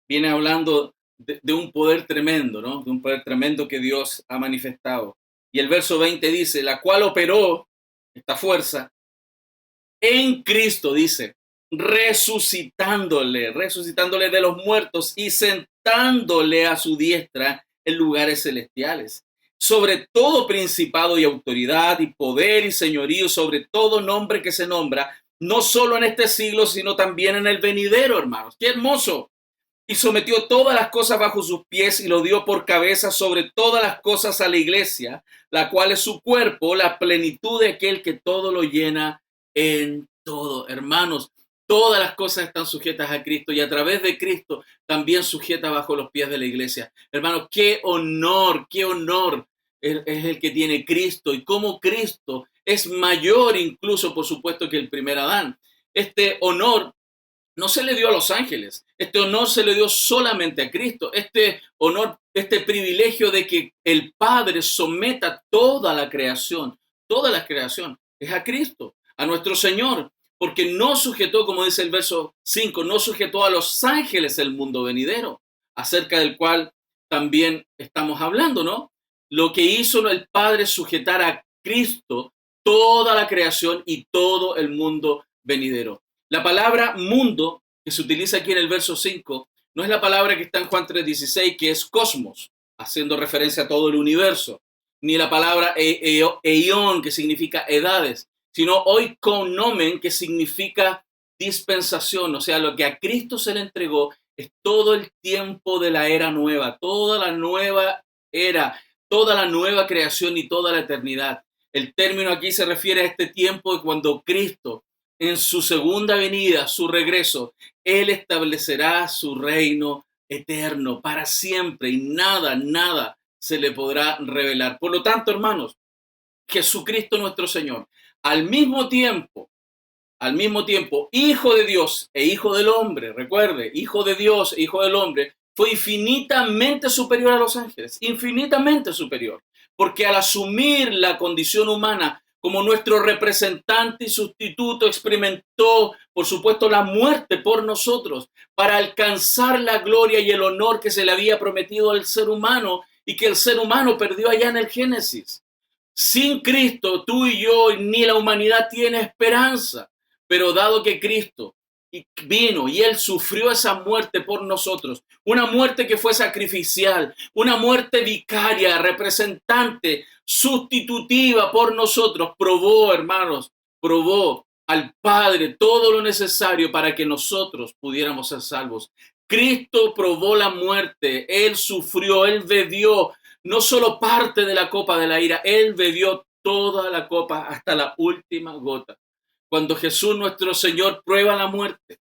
viene hablando de un poder tremendo, ¿no? De un poder tremendo que Dios ha manifestado. Y el verso 20 dice, la cual operó esta fuerza en Cristo, dice, resucitándole de los muertos y sentándole a su diestra en lugares celestiales, sobre todo principado y autoridad y poder y señorío, sobre todo nombre que se nombra, no solo en este siglo, sino también en el venidero, hermanos. ¡Qué hermoso! Y sometió todas las cosas bajo sus pies y lo dio por cabeza sobre todas las cosas a la iglesia, la cual es su cuerpo, la plenitud de aquel que todo lo llena en todo. Hermanos, todas las cosas están sujetas a Cristo y a través de Cristo también sujeta bajo los pies de la iglesia. Hermanos, qué honor es el que tiene Cristo, y cómo Cristo es mayor incluso, por supuesto, que el primer Adán. Este honor no se le dio a los ángeles. Este honor se le dio solamente a Cristo. Este honor, este privilegio de que el Padre someta toda la creación es a Cristo, a nuestro Señor, porque no sujetó, como dice el verso 5, no sujetó a los ángeles el mundo venidero, acerca del cual también estamos hablando, ¿no? Lo que hizo el Padre es sujetar a Cristo toda la creación y todo el mundo venidero. La palabra mundo que se utiliza aquí en el verso 5 no es la palabra que está en Juan 3:16, que es cosmos, haciendo referencia a todo el universo, ni la palabra eión, que significa edades, sino oikonomen, que significa dispensación, o sea, lo que a Cristo se le entregó es todo el tiempo de la era nueva, toda la nueva era, toda la nueva creación y toda la eternidad. El término aquí se refiere a este tiempo de cuando Cristo, en su segunda venida, su regreso, Él establecerá su reino eterno para siempre y nada se le podrá revelar. Por lo tanto, hermanos, Jesucristo nuestro Señor, al mismo tiempo, Hijo de Dios e Hijo del hombre, recuerde, Hijo de Dios e Hijo del hombre, fue infinitamente superior a los ángeles, infinitamente superior, porque al asumir la condición humana como nuestro representante y sustituto, experimentó, por supuesto, la muerte por nosotros para alcanzar la gloria y el honor que se le había prometido al ser humano y que el ser humano perdió allá en el Génesis. Sin Cristo, tú y yo, ni la humanidad tiene esperanza. Pero dado que Cristo vino y Él sufrió esa muerte por nosotros, una muerte que fue sacrificial, una muerte vicaria, representante, sustitutiva por nosotros, probó, hermanos, probó al Padre todo lo necesario para que nosotros pudiéramos ser salvos. Cristo probó la muerte, Él sufrió, Él bebió no solo parte de la copa de la ira, Él bebió toda la copa hasta la última gota. Cuando Jesús nuestro Señor prueba la muerte,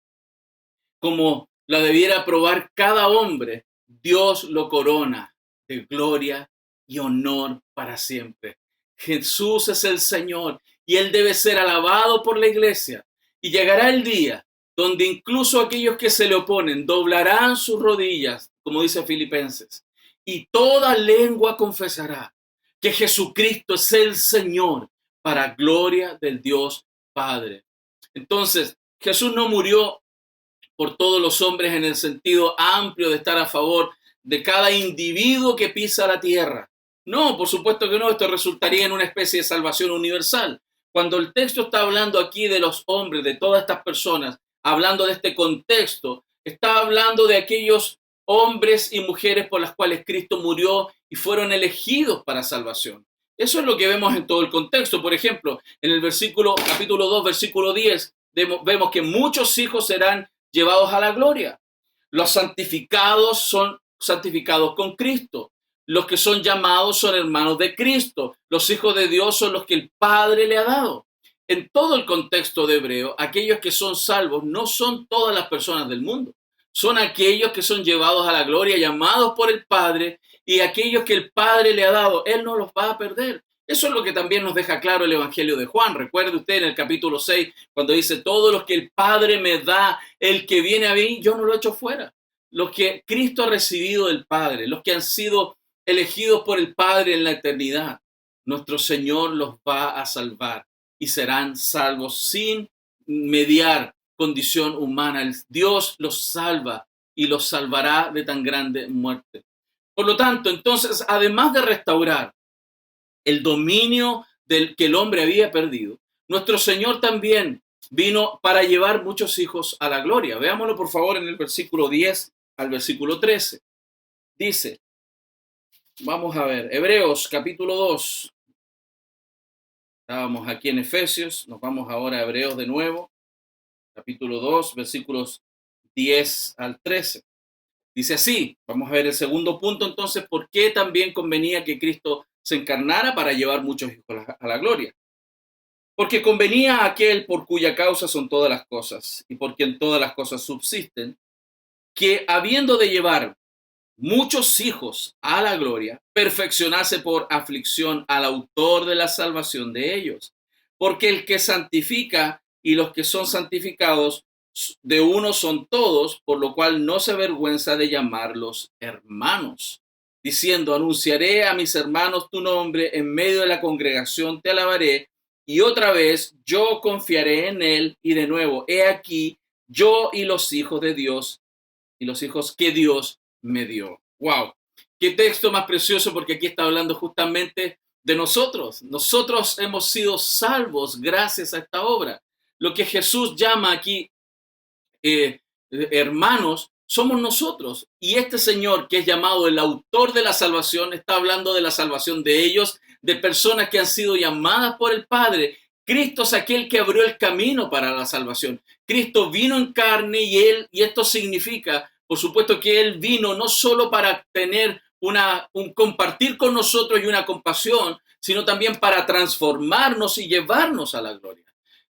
como la debiera probar cada hombre, Dios lo corona de gloria y honor para siempre. Jesús es el Señor y Él debe ser alabado por la iglesia. Y llegará el día donde incluso aquellos que se le oponen doblarán sus rodillas, como dice Filipenses, y toda lengua confesará que Jesucristo es el Señor, para gloria del Dios Padre. Entonces, Jesús no murió por todos los hombres en el sentido amplio de estar a favor de cada individuo que pisa la tierra. No, por supuesto que no, esto resultaría en una especie de salvación universal. Cuando el texto está hablando aquí de los hombres, de todas estas personas, hablando de este contexto, está hablando de aquellos hombres y mujeres por las cuales Cristo murió y fueron elegidos para salvación. Eso es lo que vemos en todo el contexto. Por ejemplo, en el capítulo 2, versículo 10, vemos que muchos hijos serán llevados a la gloria. Los santificados son santificados con Cristo. Los que son llamados son hermanos de Cristo. Los hijos de Dios son los que el Padre le ha dado. En todo el contexto de Hebreo, aquellos que son salvos no son todas las personas del mundo. Son aquellos que son llevados a la gloria, llamados por el Padre, y aquellos que el Padre le ha dado, Él no los va a perder. Eso es lo que también nos deja claro el Evangelio de Juan. Recuerde usted en el capítulo 6, cuando dice, todos los que el Padre me da, el que viene a mí, yo no lo echo fuera. Los que Cristo ha recibido del Padre, los que han sido elegidos por el Padre en la eternidad, nuestro Señor los va a salvar y serán salvos sin mediar condición humana. Dios los salva y los salvará de tan grande muerte. Por lo tanto, entonces, además de restaurar el dominio del que el hombre había perdido, nuestro Señor también vino para llevar muchos hijos a la gloria. Veámoslo por favor en el versículo 10 al versículo 13. Dice, vamos a ver, Hebreos capítulo 2. Estábamos aquí en Efesios, nos vamos ahora a Hebreos de nuevo, capítulo 2, versículos 10 al 13. Dice así, vamos a ver el segundo punto entonces, ¿por qué también convenía que Cristo se encarnara para llevar muchos hijos a la gloria? Porque convenía a aquel por cuya causa son todas las cosas y por quien todas las cosas subsisten, que habiendo de llevar muchos hijos a la gloria, perfeccionase por aflicción al autor de la salvación de ellos. Porque el que santifica y los que son santificados de uno son todos, por lo cual no se avergüenza de llamarlos hermanos, diciendo, anunciaré a mis hermanos tu nombre, en medio de la congregación te alabaré, y otra vez yo confiaré en él, y de nuevo, he aquí, yo y los hijos de Dios, y los hijos que Dios me dio. ¡Wow! Qué texto más precioso, porque aquí está hablando justamente de nosotros. Nosotros hemos sido salvos gracias a esta obra. Lo que Jesús llama aquí hermanos, somos nosotros. Y este Señor, que es llamado el autor de la salvación, está hablando de la salvación de ellos, de personas que han sido llamadas por el Padre. Cristo es aquel que abrió el camino para la salvación. Cristo vino en carne y esto significa, por supuesto, que Él vino no solo para tener un compartir con nosotros y una compasión, sino también para transformarnos y llevarnos a la gloria.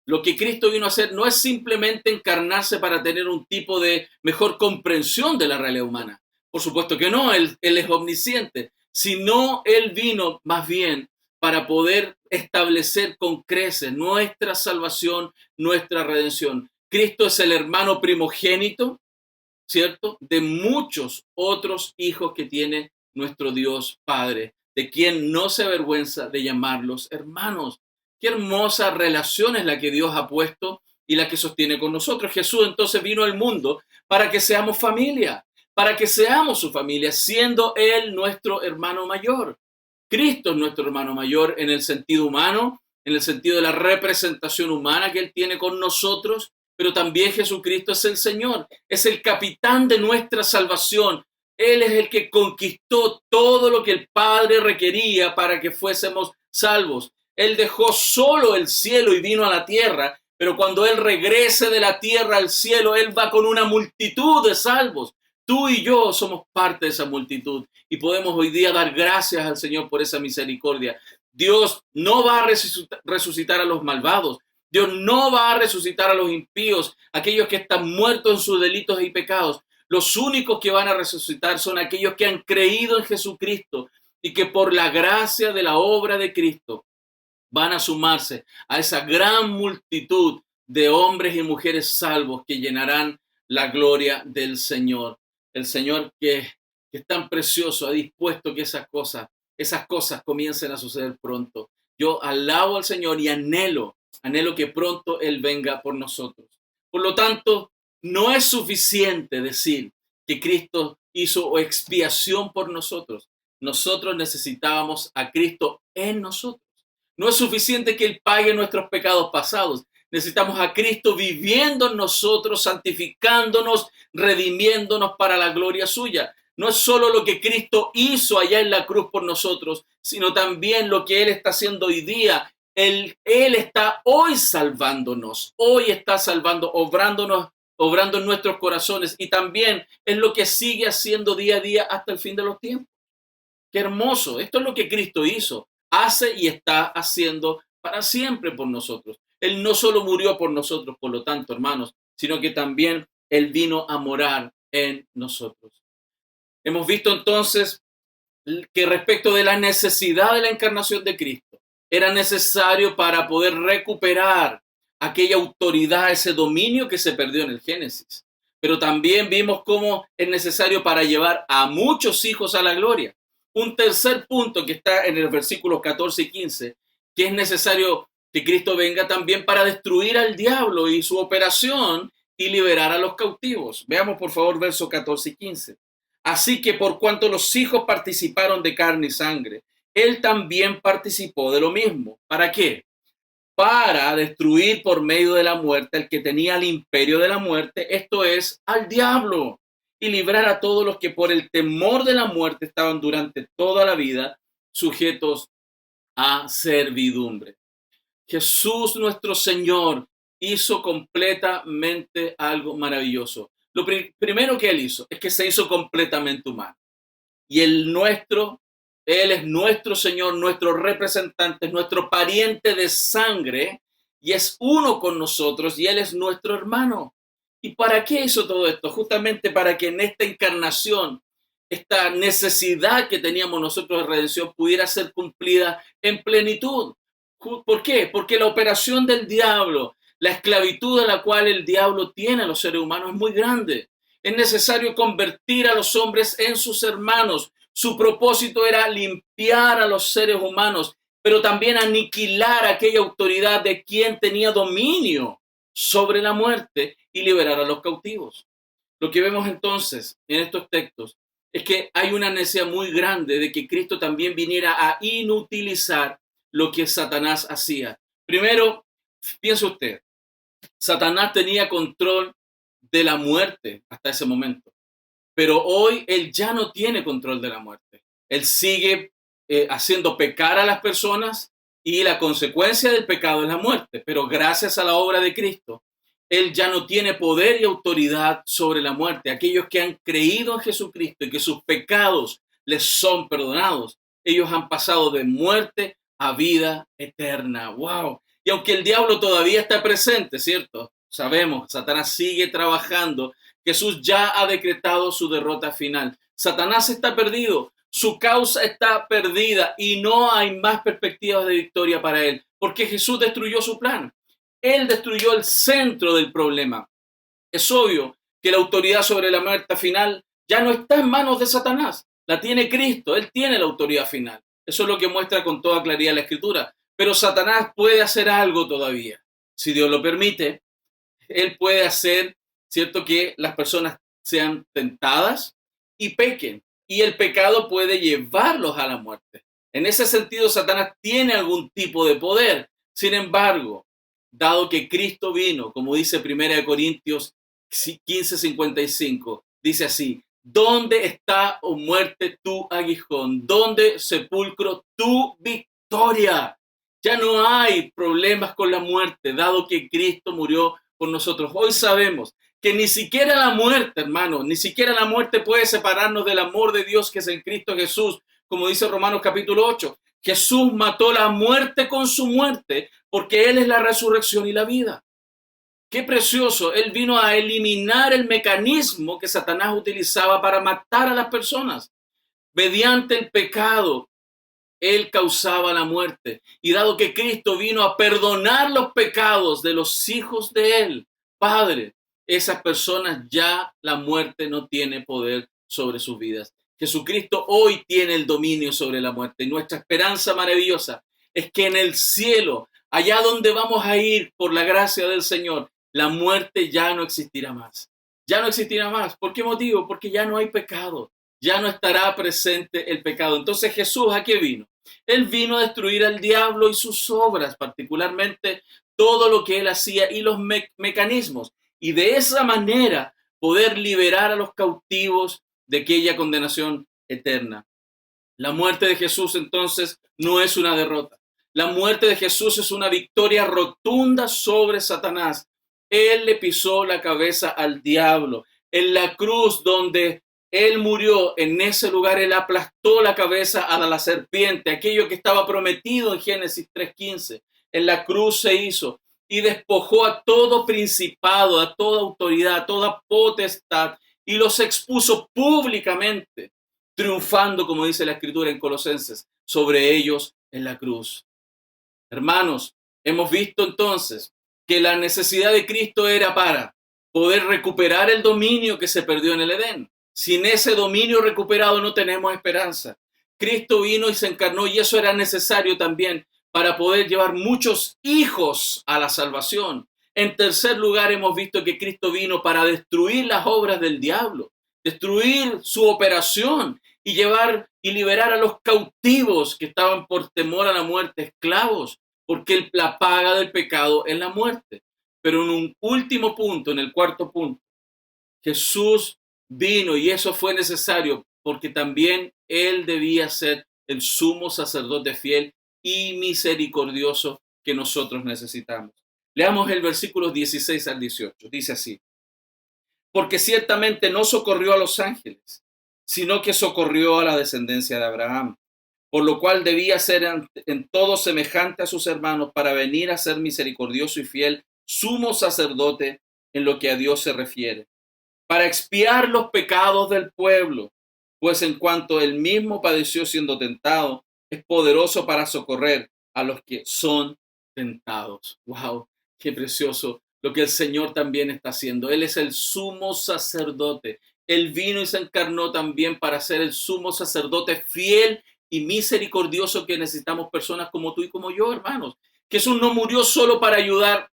Lo que Cristo vino a hacer no es simplemente encarnarse para tener un tipo de mejor comprensión de la realidad humana. Por supuesto que no, Él es omnisciente, sino Él vino más bien para poder establecer con creces nuestra salvación, nuestra redención. Cristo es el hermano primogénito, ¿cierto?, de muchos otros hijos que tiene nuestro Dios Padre, de quien no se avergüenza de llamarlos hermanos. Qué hermosa relación es la que Dios ha puesto y la que sostiene con nosotros. Jesús entonces vino al mundo para que seamos familia, para que seamos su familia, siendo Él nuestro hermano mayor. Cristo es nuestro hermano mayor en el sentido humano, en el sentido de la representación humana que Él tiene con nosotros, pero también Jesucristo es el Señor, es el capitán de nuestra salvación. Él es el que conquistó todo lo que el Padre requería para que fuésemos salvos. Él dejó solo el cielo y vino a la tierra, pero cuando Él regrese de la tierra al cielo, Él va con una multitud de salvos. Tú y yo somos parte de esa multitud y podemos hoy día dar gracias al Señor por esa misericordia. Dios no va a resucitar a los malvados. Dios no va a resucitar a los impíos, aquellos que están muertos en sus delitos y pecados. Los únicos que van a resucitar son aquellos que han creído en Jesucristo y que por la gracia de la obra de Cristo van a sumarse a esa gran multitud de hombres y mujeres salvos que llenarán la gloria del Señor. El Señor que es tan precioso ha dispuesto que esas cosas comiencen a suceder pronto. Yo alabo al Señor y anhelo que pronto Él venga por nosotros. Por lo tanto, no es suficiente decir que Cristo hizo expiación por nosotros. Nosotros necesitábamos a Cristo en nosotros. No es suficiente que Él pague nuestros pecados pasados. Necesitamos a Cristo viviendo en nosotros, santificándonos, redimiéndonos para la gloria suya. No es solo lo que Cristo hizo allá en la cruz por nosotros, sino también lo que Él está haciendo hoy día. Él está hoy salvándonos, hoy está salvando, obrando en nuestros corazones, y también es lo que sigue haciendo día a día hasta el fin de los tiempos. Qué hermoso. Esto es lo que Cristo hizo, hace y está haciendo para siempre por nosotros. Él no solo murió por nosotros, por lo tanto, hermanos, sino que también Él vino a morar en nosotros. Hemos visto entonces que respecto de la necesidad de la encarnación de Cristo, era necesario para poder recuperar aquella autoridad, ese dominio que se perdió en el Génesis. Pero también vimos cómo es necesario para llevar a muchos hijos a la gloria. Un tercer punto que está en el versículos 14 y 15, que es necesario que Cristo venga también para destruir al diablo y su operación y liberar a los cautivos. Veamos por favor versos 14 y 15. Así que por cuanto los hijos participaron de carne y sangre, él también participó de lo mismo. ¿Para qué? Para destruir por medio de la muerte al que tenía el imperio de la muerte, esto es, al diablo, y librar a todos los que por el temor de la muerte estaban durante toda la vida sujetos a servidumbre. Jesús nuestro Señor hizo completamente algo maravilloso. Lo primero que él hizo es que se hizo completamente humano. Y él es nuestro Señor, nuestro representante, nuestro pariente de sangre y es uno con nosotros y él es nuestro hermano. ¿Y para qué hizo todo esto? Justamente para que en esta encarnación, esta necesidad que teníamos nosotros de redención pudiera ser cumplida en plenitud. ¿Por qué? Porque la operación del diablo, la esclavitud a la cual el diablo tiene a los seres humanos es muy grande. Es necesario convertir a los hombres en sus hermanos. Su propósito era limpiar a los seres humanos, pero también aniquilar aquella autoridad de quien tenía dominio sobre la muerte y liberar a los cautivos. Lo que vemos entonces en estos textos es que hay una necesidad muy grande de que Cristo también viniera a inutilizar lo que Satanás hacía. Primero, piense usted, Satanás tenía control de la muerte hasta ese momento, pero hoy él ya no tiene control de la muerte. Él sigue haciendo pecar a las personas y la consecuencia del pecado es la muerte, pero gracias a la obra de Cristo, él ya no tiene poder y autoridad sobre la muerte. Aquellos que han creído en Jesucristo y que sus pecados les son perdonados, ellos han pasado de muerte a vida eterna. ¡Wow! Y aunque el diablo todavía está presente, ¿cierto? Sabemos, Satanás sigue trabajando. Jesús ya ha decretado su derrota final. Satanás está perdido, su causa está perdida y no hay más perspectivas de victoria para él, porque Jesús destruyó su plan. Él destruyó el centro del problema. Es obvio que la autoridad sobre la muerte final ya no está en manos de Satanás. La tiene Cristo, él tiene la autoridad final. Eso es lo que muestra con toda claridad la Escritura. Pero Satanás puede hacer algo todavía. Si Dios lo permite, él puede hacer, ¿cierto?, que las personas sean tentadas y pequen. Y el pecado puede llevarlos a la muerte. En ese sentido, Satanás tiene algún tipo de poder. Sin embargo, dado que Cristo vino, como dice 1 Corintios 15:55, dice así: ¿dónde está, oh muerte, tu aguijón? ¿Dónde, sepulcro, tu victoria? Ya no hay problemas con la muerte, dado que Cristo murió por nosotros. Hoy sabemos que ni siquiera la muerte, hermanos, ni siquiera la muerte puede separarnos del amor de Dios que es en Cristo Jesús, como dice Romanos capítulo 8. Jesús mató la muerte con su muerte, porque Él es la resurrección y la vida. Qué precioso. Él vino a eliminar el mecanismo que Satanás utilizaba para matar a las personas. Mediante el pecado, Él causaba la muerte. Y dado que Cristo vino a perdonar los pecados de los hijos de Él, Padre, esas personas ya la muerte no tiene poder sobre sus vidas. Jesucristo hoy tiene el dominio sobre la muerte. Y nuestra esperanza maravillosa es que en el cielo, allá donde vamos a ir por la gracia del Señor, la muerte ya no existirá más. Ya no existirá más. ¿Por qué motivo? Porque ya no hay pecado. Ya no estará presente el pecado. Entonces, ¿Jesús a qué vino? Él vino a destruir al diablo y sus obras, particularmente todo lo que él hacía y los mecanismos. Y de esa manera poder liberar a los cautivos de aquella condenación eterna. La muerte de Jesús entonces no es una derrota. La muerte de Jesús es una victoria rotunda sobre Satanás. Él le pisó la cabeza al diablo. En la cruz donde él murió, en ese lugar él aplastó la cabeza a la serpiente, aquello que estaba prometido en Génesis 3:15. En la cruz se hizo y despojó a todo principado, a toda autoridad, a toda potestad y los expuso públicamente, triunfando, como dice la Escritura en Colosenses, sobre ellos en la cruz. Hermanos, hemos visto entonces que la necesidad de Cristo era para poder recuperar el dominio que se perdió en el Edén. Sin ese dominio recuperado no tenemos esperanza. Cristo vino y se encarnó y eso era necesario también para poder llevar muchos hijos a la salvación. En tercer lugar, hemos visto que Cristo vino para destruir las obras del diablo, destruir su operación y llevar y liberar a los cautivos que estaban por temor a la muerte, esclavos, porque la paga del pecado es la muerte. Pero en un último punto, en el cuarto punto, Jesús vino y eso fue necesario porque también Él debía ser el sumo sacerdote fiel y misericordioso que nosotros necesitamos. Leamos el versículo 16 al 18. Dice así: porque ciertamente no socorrió a los ángeles, sino que socorrió a la descendencia de Abraham, por lo cual debía ser en todo semejante a sus hermanos para venir a ser misericordioso y fiel, sumo sacerdote en lo que a Dios se refiere, para expiar los pecados del pueblo, pues en cuanto él mismo padeció siendo tentado, es poderoso para socorrer a los que son tentados. ¡Wow! ¡Qué precioso lo que el Señor también está haciendo! Él es el sumo sacerdote. Él vino y se encarnó también para ser el sumo sacerdote fiel y misericordioso que necesitamos personas como tú y como yo, hermanos. Jesús no murió solo para ayudar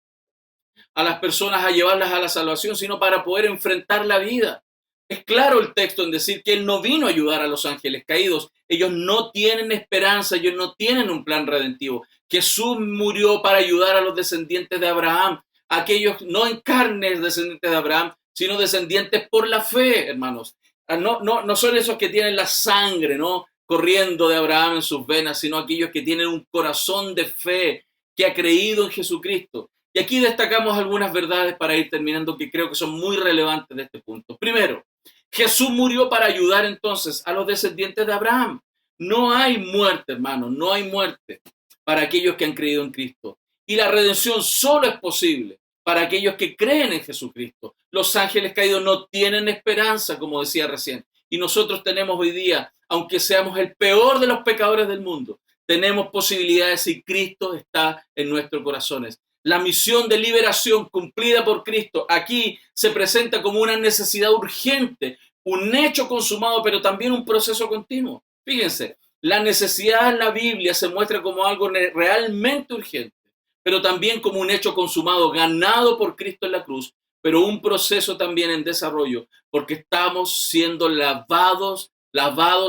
a las personas a llevarlas a la salvación, sino para poder enfrentar la vida. Es claro el texto en decir que Él no vino a ayudar a los ángeles caídos. Ellos no tienen esperanza, ellos no tienen un plan redentivo. Jesús murió para ayudar a los descendientes de Abraham, aquellos no en carne descendientes de Abraham, sino descendientes por la fe, hermanos. No son esos que tienen la sangre, ¿no?, corriendo de Abraham en sus venas, sino aquellos que tienen un corazón de fe, que ha creído en Jesucristo. Y aquí destacamos algunas verdades para ir terminando que creo que son muy relevantes de este punto. Primero, Jesús murió para ayudar entonces a los descendientes de Abraham. No hay muerte, hermano, no hay muerte para aquellos que han creído en Cristo. Y la redención solo es posible para aquellos que creen en Jesucristo. Los ángeles caídos no tienen esperanza, como decía recién. Y nosotros tenemos hoy día, aunque seamos el peor de los pecadores del mundo, tenemos posibilidades si Cristo está en nuestros corazones. La misión de liberación cumplida por Cristo aquí se presenta como una necesidad urgente, un hecho consumado, pero también un proceso continuo. Fíjense, la necesidad en la Biblia se muestra como algo realmente urgente, pero también como un hecho consumado, ganado por Cristo en la cruz, pero un proceso también en desarrollo, porque estamos siendo lavados,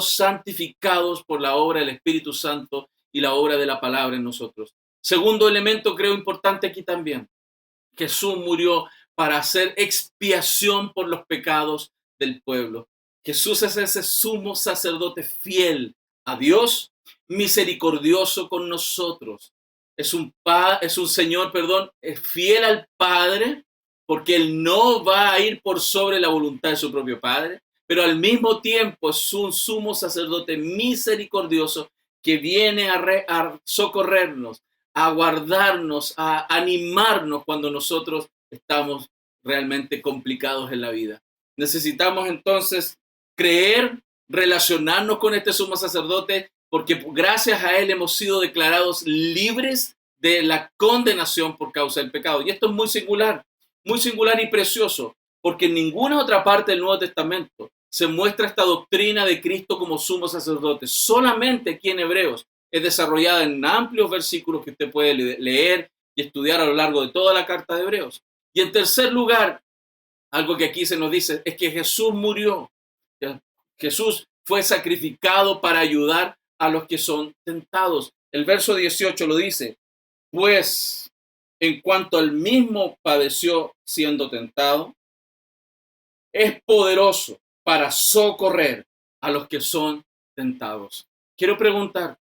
santificados por la obra del Espíritu Santo y la obra de la palabra en nosotros. Segundo elemento, creo importante aquí también. Jesús murió para hacer expiación por los pecados del pueblo. Jesús es ese sumo sacerdote fiel a Dios, misericordioso con nosotros. Es un Señor, es fiel al Padre, porque Él no va a ir por sobre la voluntad de su propio Padre, pero al mismo tiempo es un sumo sacerdote misericordioso que viene a socorrernos, a guardarnos, a animarnos cuando nosotros estamos realmente complicados en la vida. Necesitamos entonces creer, relacionarnos con este sumo sacerdote, porque gracias a él hemos sido declarados libres de la condenación por causa del pecado. Y esto es muy singular y precioso, porque en ninguna otra parte del Nuevo Testamento se muestra esta doctrina de Cristo como sumo sacerdote. Solamente aquí en Hebreos es desarrollada en amplios versículos que usted puede leer y estudiar a lo largo de toda la carta de Hebreos. Y en tercer lugar, algo que aquí se nos dice es que Jesús murió. Jesús fue sacrificado para ayudar a los que son tentados. El verso 18 lo dice: pues en cuanto él mismo padeció siendo tentado, es poderoso para socorrer a los que son tentados. Quiero preguntar,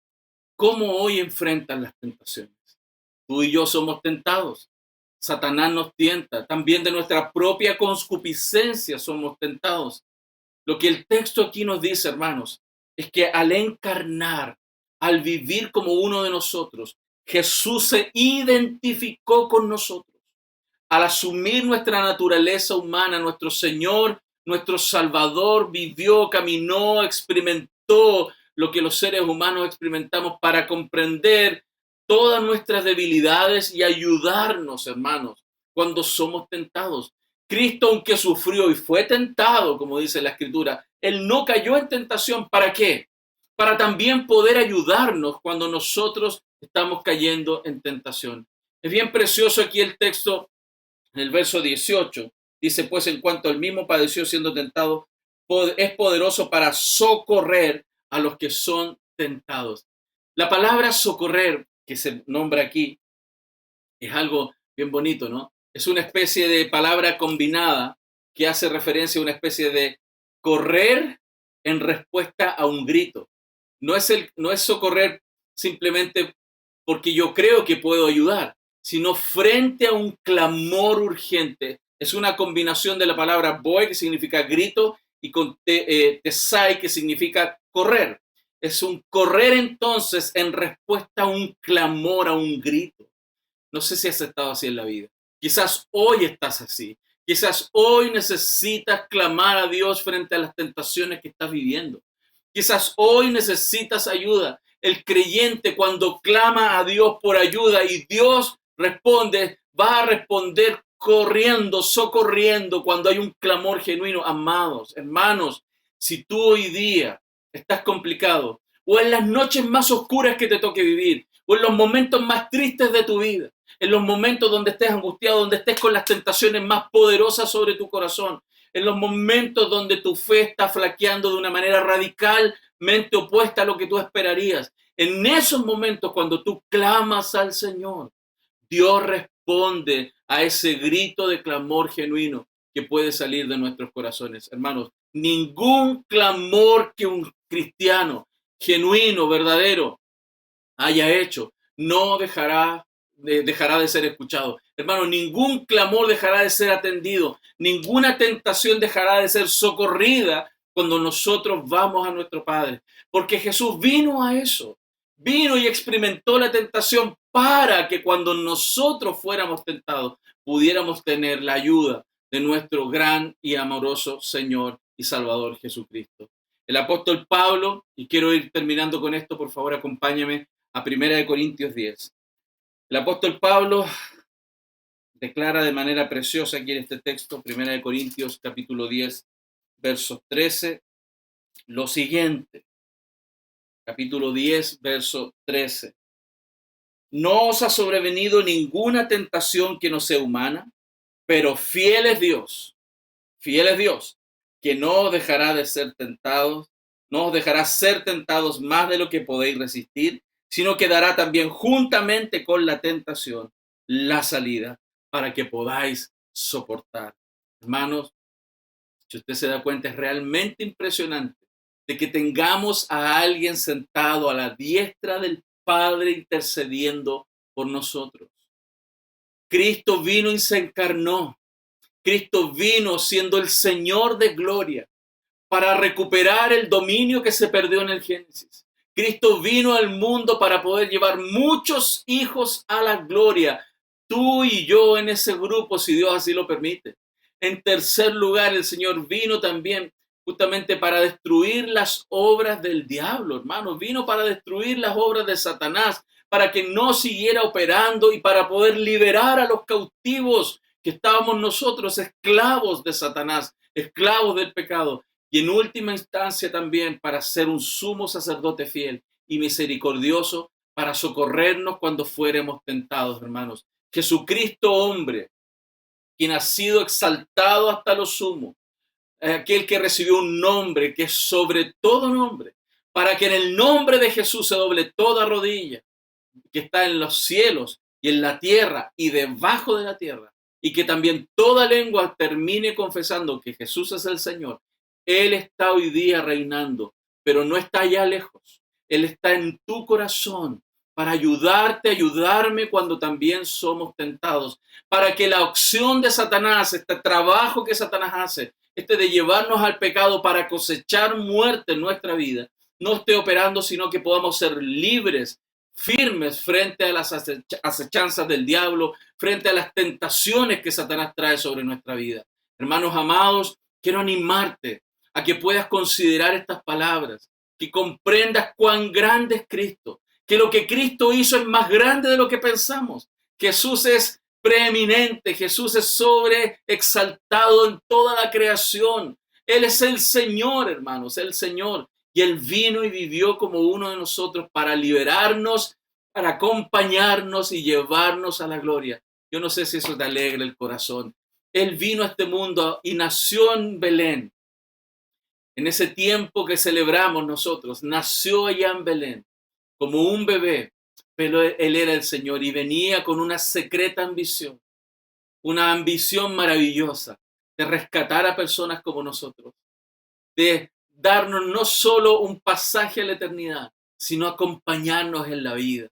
¿cómo hoy enfrentan las tentaciones? Tú y yo somos tentados. Satanás nos tienta. También de nuestra propia concupiscencia somos tentados. Lo que el texto aquí nos dice, hermanos, es que al encarnar, al vivir como uno de nosotros, Jesús se identificó con nosotros. Al asumir nuestra naturaleza humana, nuestro Señor, nuestro Salvador, vivió, caminó, experimentó lo que los seres humanos experimentamos para comprender todas nuestras debilidades y ayudarnos, hermanos, cuando somos tentados. Cristo, aunque sufrió y fue tentado, como dice la Escritura, Él no cayó en tentación. ¿Para qué? Para también poder ayudarnos cuando nosotros estamos cayendo en tentación. Es bien precioso aquí el texto En el verso 18 dice, pues en cuanto él mismo padeció siendo tentado, es poderoso para socorrer a los que son tentados. La palabra socorrer que se nombra aquí es algo bien bonito, ¿no? Es una especie de palabra combinada que hace referencia a una especie de correr en respuesta a un grito. No es socorrer simplemente porque yo creo que puedo ayudar, sino frente a un clamor urgente. Es una combinación de la palabra boy, que significa grito, y con tesai, que significa correr. Es un correr entonces en respuesta a un clamor, a un grito. No sé si has estado así en la vida. Quizás hoy estás así. Quizás hoy necesitas clamar a Dios frente a las tentaciones que estás viviendo. Quizás hoy necesitas ayuda. El creyente, cuando clama a Dios por ayuda y Dios responde, va a responder corriendo, socorriendo cuando hay un clamor genuino. Amados, hermanos, si tú hoy día estás complicado, o en las noches más oscuras que te toque vivir, o en los momentos más tristes de tu vida, en los momentos donde estés angustiado, donde estés con las tentaciones más poderosas sobre tu corazón, en los momentos donde tu fe está flaqueando de una manera radicalmente opuesta a lo que tú esperarías, en esos momentos cuando tú clamas al Señor, Dios responde a ese grito de clamor genuino que puede salir de nuestros corazones. Hermanos, ningún clamor que un cristiano genuino, verdadero, haya hecho, no dejará de ser escuchado. Hermano, ningún clamor dejará de ser atendido, ninguna tentación dejará de ser socorrida cuando nosotros vamos a nuestro Padre, porque Jesús vino a eso, vino y experimentó la tentación para que cuando nosotros fuéramos tentados pudiéramos tener la ayuda de nuestro gran y amoroso Señor y Salvador Jesucristo. El apóstol Pablo, y quiero ir terminando con esto, por favor acompáñame a 1 Corintios 10. El apóstol Pablo declara de manera preciosa aquí en este texto, 1 Corintios capítulo 10, versos 13, lo siguiente. Capítulo 10, verso 13. No os ha sobrevenido ninguna tentación que no sea humana, pero fiel es Dios, que no os dejará de ser tentados, no os dejará ser tentados más de lo que podéis resistir, sino que dará también juntamente con la tentación la salida para que podáis soportar. Hermanos, si usted se da cuenta, es realmente impresionante de que tengamos a alguien sentado a la diestra del Padre intercediendo por nosotros. Cristo vino y se encarnó. Cristo vino siendo el Señor de gloria para recuperar el dominio que se perdió en el Génesis. Cristo vino al mundo para poder llevar muchos hijos a la gloria. Tú y yo en ese grupo, si Dios así lo permite. En tercer lugar, el Señor vino también justamente para destruir las obras del diablo, hermano. Vino para destruir las obras de Satanás, para que no siguiera operando y para poder liberar a los cautivos que estábamos nosotros, esclavos de Satanás, esclavos del pecado. Y en última instancia también para ser un sumo sacerdote fiel y misericordioso para socorrernos cuando fuéramos tentados, hermanos. Jesucristo hombre, quien ha sido exaltado hasta lo sumo, aquel que recibió un nombre que es sobre todo nombre, para que en el nombre de Jesús se doble toda rodilla, que está en los cielos y en la tierra y debajo de la tierra, y que también toda lengua termine confesando que Jesús es el Señor. Él está hoy día reinando, pero no está allá lejos. Él está en tu corazón para ayudarte, ayudarme cuando también somos tentados, para que la opción de Satanás, este trabajo que Satanás hace, de llevarnos al pecado para cosechar muerte en nuestra vida, no esté operando, sino que podamos ser libres, firmes frente a las acechanzas del diablo, frente a las tentaciones que Satanás trae sobre nuestra vida. Hermanos amados, quiero animarte a que puedas considerar estas palabras, que comprendas cuán grande es Cristo, que lo que Cristo hizo es más grande de lo que pensamos. Jesús es preeminente, Jesús es sobreexaltado en toda la creación. Él es el Señor, hermanos, el Señor. Y Él vino y vivió como uno de nosotros para liberarnos, para acompañarnos y llevarnos a la gloria. Yo no sé si eso te alegra el corazón. Él vino a este mundo y nació en Belén. En ese tiempo que celebramos nosotros, nació allá en Belén como un bebé, pero Él era el Señor y venía con una secreta ambición, una ambición maravillosa de rescatar a personas como nosotros, de darnos no solo un pasaje a la eternidad, sino acompañarnos en la vida.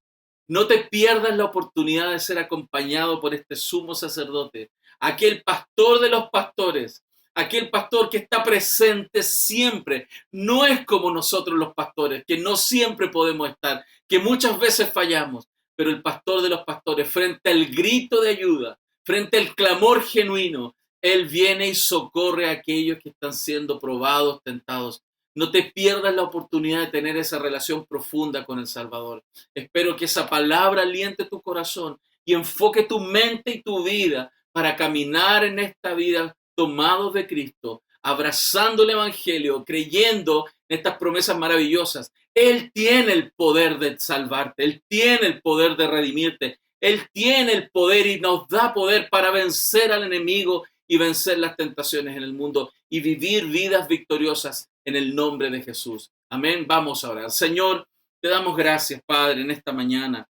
No te pierdas la oportunidad de ser acompañado por este sumo sacerdote, aquel pastor de los pastores, aquel pastor que está presente siempre. No es como nosotros los pastores, que no siempre podemos estar, que muchas veces fallamos, pero el pastor de los pastores, frente al grito de ayuda, frente al clamor genuino, él viene y socorre a aquellos que están siendo probados, tentados. No te pierdas la oportunidad de tener esa relación profunda con el Salvador. Espero que esa palabra aliente tu corazón y enfoque tu mente y tu vida para caminar en esta vida tomados de Cristo, abrazando el Evangelio, creyendo en estas promesas maravillosas. Él tiene el poder de salvarte, Él tiene el poder de redimirte, Él tiene el poder y nos da poder para vencer al enemigo y vencer las tentaciones en el mundo y vivir vidas victoriosas en el nombre de Jesús. Amén. Vamos a orar. Señor, te damos gracias, Padre, en esta mañana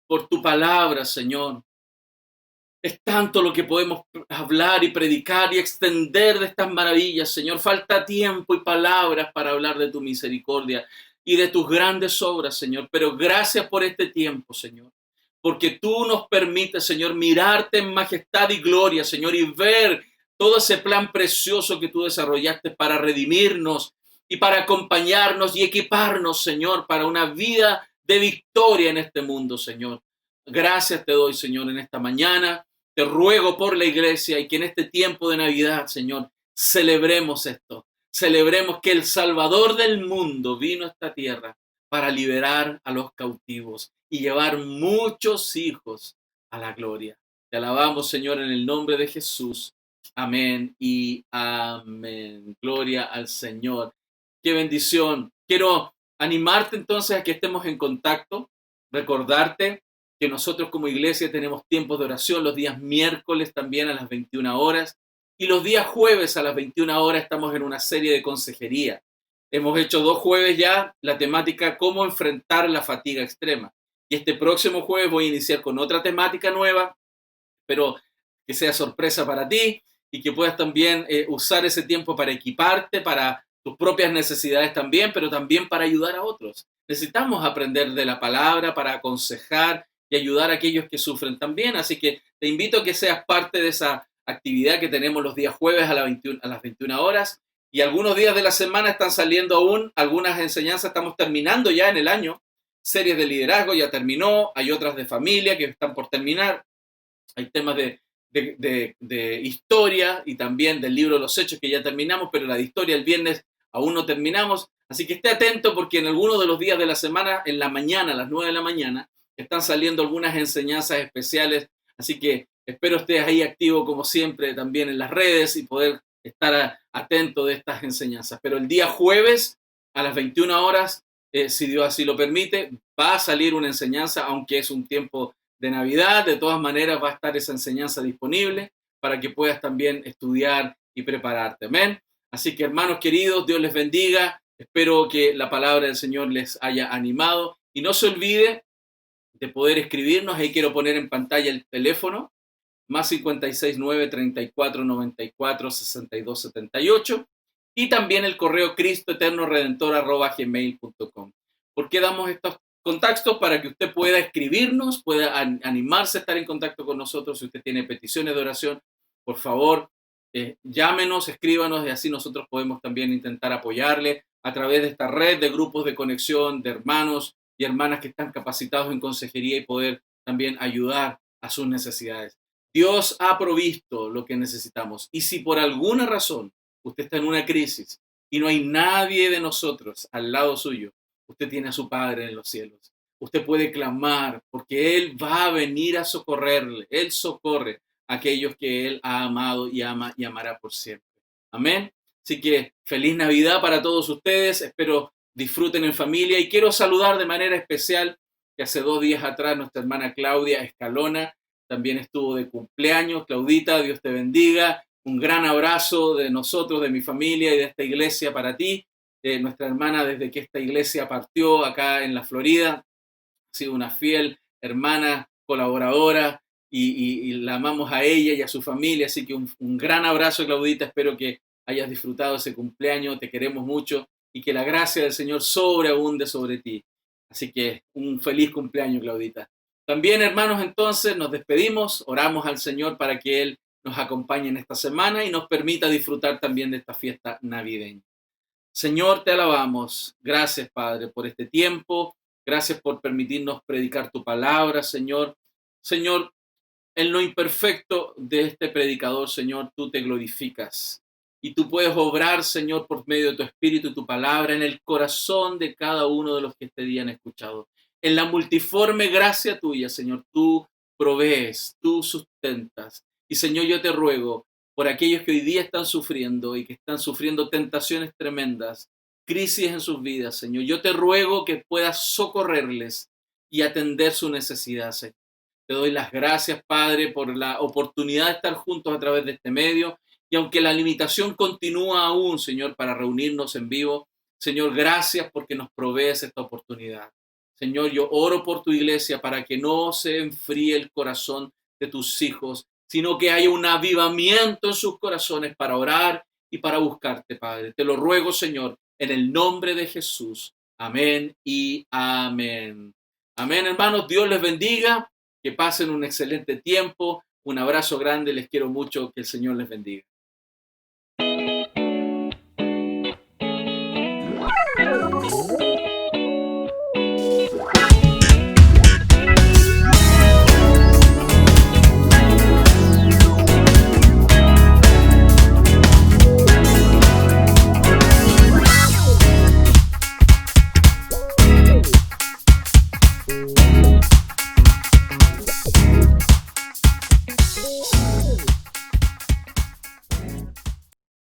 por tu palabra, Señor. Es tanto lo que podemos hablar y predicar y extender de estas maravillas, Señor. Falta tiempo y palabras para hablar de tu misericordia y de tus grandes obras, Señor. Pero gracias por este tiempo, Señor. Porque tú nos permites, Señor, mirarte en majestad y gloria, Señor, y ver todo ese plan precioso que tú desarrollaste para redimirnos y para acompañarnos y equiparnos, Señor, para una vida de victoria en este mundo, Señor. Gracias te doy, Señor, en esta mañana. Te ruego por la iglesia y que en este tiempo de Navidad, Señor, celebremos esto. Celebremos que el Salvador del mundo vino a esta tierra para liberar a los cautivos y llevar muchos hijos a la gloria. Te alabamos, Señor, en el nombre de Jesús. Amén y amén. Gloria al Señor. Qué bendición. Quiero animarte entonces a que estemos en contacto, recordarte que nosotros como iglesia tenemos tiempos de oración los días miércoles también a las 21 horas y los días jueves a las 21 horas estamos en una serie de consejería. Hemos hecho 2 jueves ya la temática cómo enfrentar la fatiga extrema. Y este próximo jueves voy a iniciar con otra temática nueva, pero que sea sorpresa para ti y que puedas también usar ese tiempo para equiparte, para tus propias necesidades también, pero también para ayudar a otros. Necesitamos aprender de la palabra para aconsejar y ayudar a aquellos que sufren también. Así que te invito a que seas parte de esa actividad que tenemos los días jueves a las 21 horas. Y algunos días de la semana están saliendo aún algunas enseñanzas. Estamos terminando ya en el año. Series de liderazgo ya terminó. Hay otras de familia que están por terminar. Hay temas de historia y también del libro de los Hechos que ya terminamos, pero la de historia el viernes aún no terminamos. Así que esté atento porque en algunos de los días de la semana, en la mañana, a las 9 de la mañana, están saliendo algunas enseñanzas especiales. Así que espero estés ahí activo como siempre también en las redes y poder estar atento de estas enseñanzas. Pero el día jueves a las 21 horas, si Dios así lo permite, va a salir una enseñanza, aunque es un tiempo de Navidad. De todas maneras va a estar esa enseñanza disponible para que puedas también estudiar y prepararte. Amén. Así que hermanos queridos, Dios les bendiga. Espero que la palabra del Señor les haya animado. Y no se olvide de poder escribirnos. Ahí quiero poner en pantalla el teléfono. Más 569-3494-6278. Y también el correo cristoeternoredentor@gmail.com. ¿Por qué damos estos contactos? Para que usted pueda escribirnos, pueda animarse a estar en contacto con nosotros. Si usted tiene peticiones de oración, por favor, llámenos, escríbanos y así nosotros podemos también intentar apoyarle a través de esta red de grupos de conexión de hermanos y hermanas que están capacitados en consejería y poder también ayudar a sus necesidades. Dios ha provisto lo que necesitamos. Y si por alguna razón usted está en una crisis y no hay nadie de nosotros al lado suyo, usted tiene a su Padre en los cielos. Usted puede clamar porque Él va a venir a socorrerle. Él socorre a aquellos que Él ha amado y ama y amará por siempre. Amén. Así que feliz Navidad para todos ustedes. Espero disfruten en familia. Y quiero saludar de manera especial que hace 2 días atrás nuestra hermana Claudia Escalona también estuvo de cumpleaños. Claudita, Dios te bendiga. Un gran abrazo de nosotros, de mi familia y de esta iglesia para ti. Nuestra hermana, desde que esta iglesia partió acá en la Florida, ha sido una fiel hermana, colaboradora, y la amamos a ella y a su familia. Así que un gran abrazo, Claudita. Espero que hayas disfrutado ese cumpleaños. Te queremos mucho y que la gracia del Señor sobreabunde sobre ti. Así que un feliz cumpleaños, Claudita. También, hermanos, entonces nos despedimos, oramos al Señor para que Él nos acompañe en esta semana y nos permita disfrutar también de esta fiesta navideña. Señor, te alabamos. Gracias, Padre, por este tiempo. Gracias por permitirnos predicar tu palabra, Señor. Señor, en lo imperfecto de este predicador, Señor, tú te glorificas. Y tú puedes obrar, Señor, por medio de tu espíritu y tu palabra en el corazón de cada uno de los que este día han escuchado. En la multiforme gracia tuya, Señor, tú provees, tú sustentas. Y, Señor, yo te ruego por aquellos que hoy día están sufriendo y que están sufriendo tentaciones tremendas, crisis en sus vidas, Señor. Yo te ruego que puedas socorrerles y atender su necesidad, Señor. Te doy las gracias, Padre, por la oportunidad de estar juntos a través de este medio. Y aunque la limitación continúa aún, Señor, para reunirnos en vivo, Señor, gracias porque nos provees esta oportunidad. Señor, yo oro por tu iglesia para que no se enfríe el corazón de tus hijos, sino que haya un avivamiento en sus corazones para orar y para buscarte, Padre. Te lo ruego, Señor, en el nombre de Jesús. Amén y amén. Amén, hermanos. Dios les bendiga. Que pasen un excelente tiempo. Un abrazo grande. Les quiero mucho. Que el Señor les bendiga.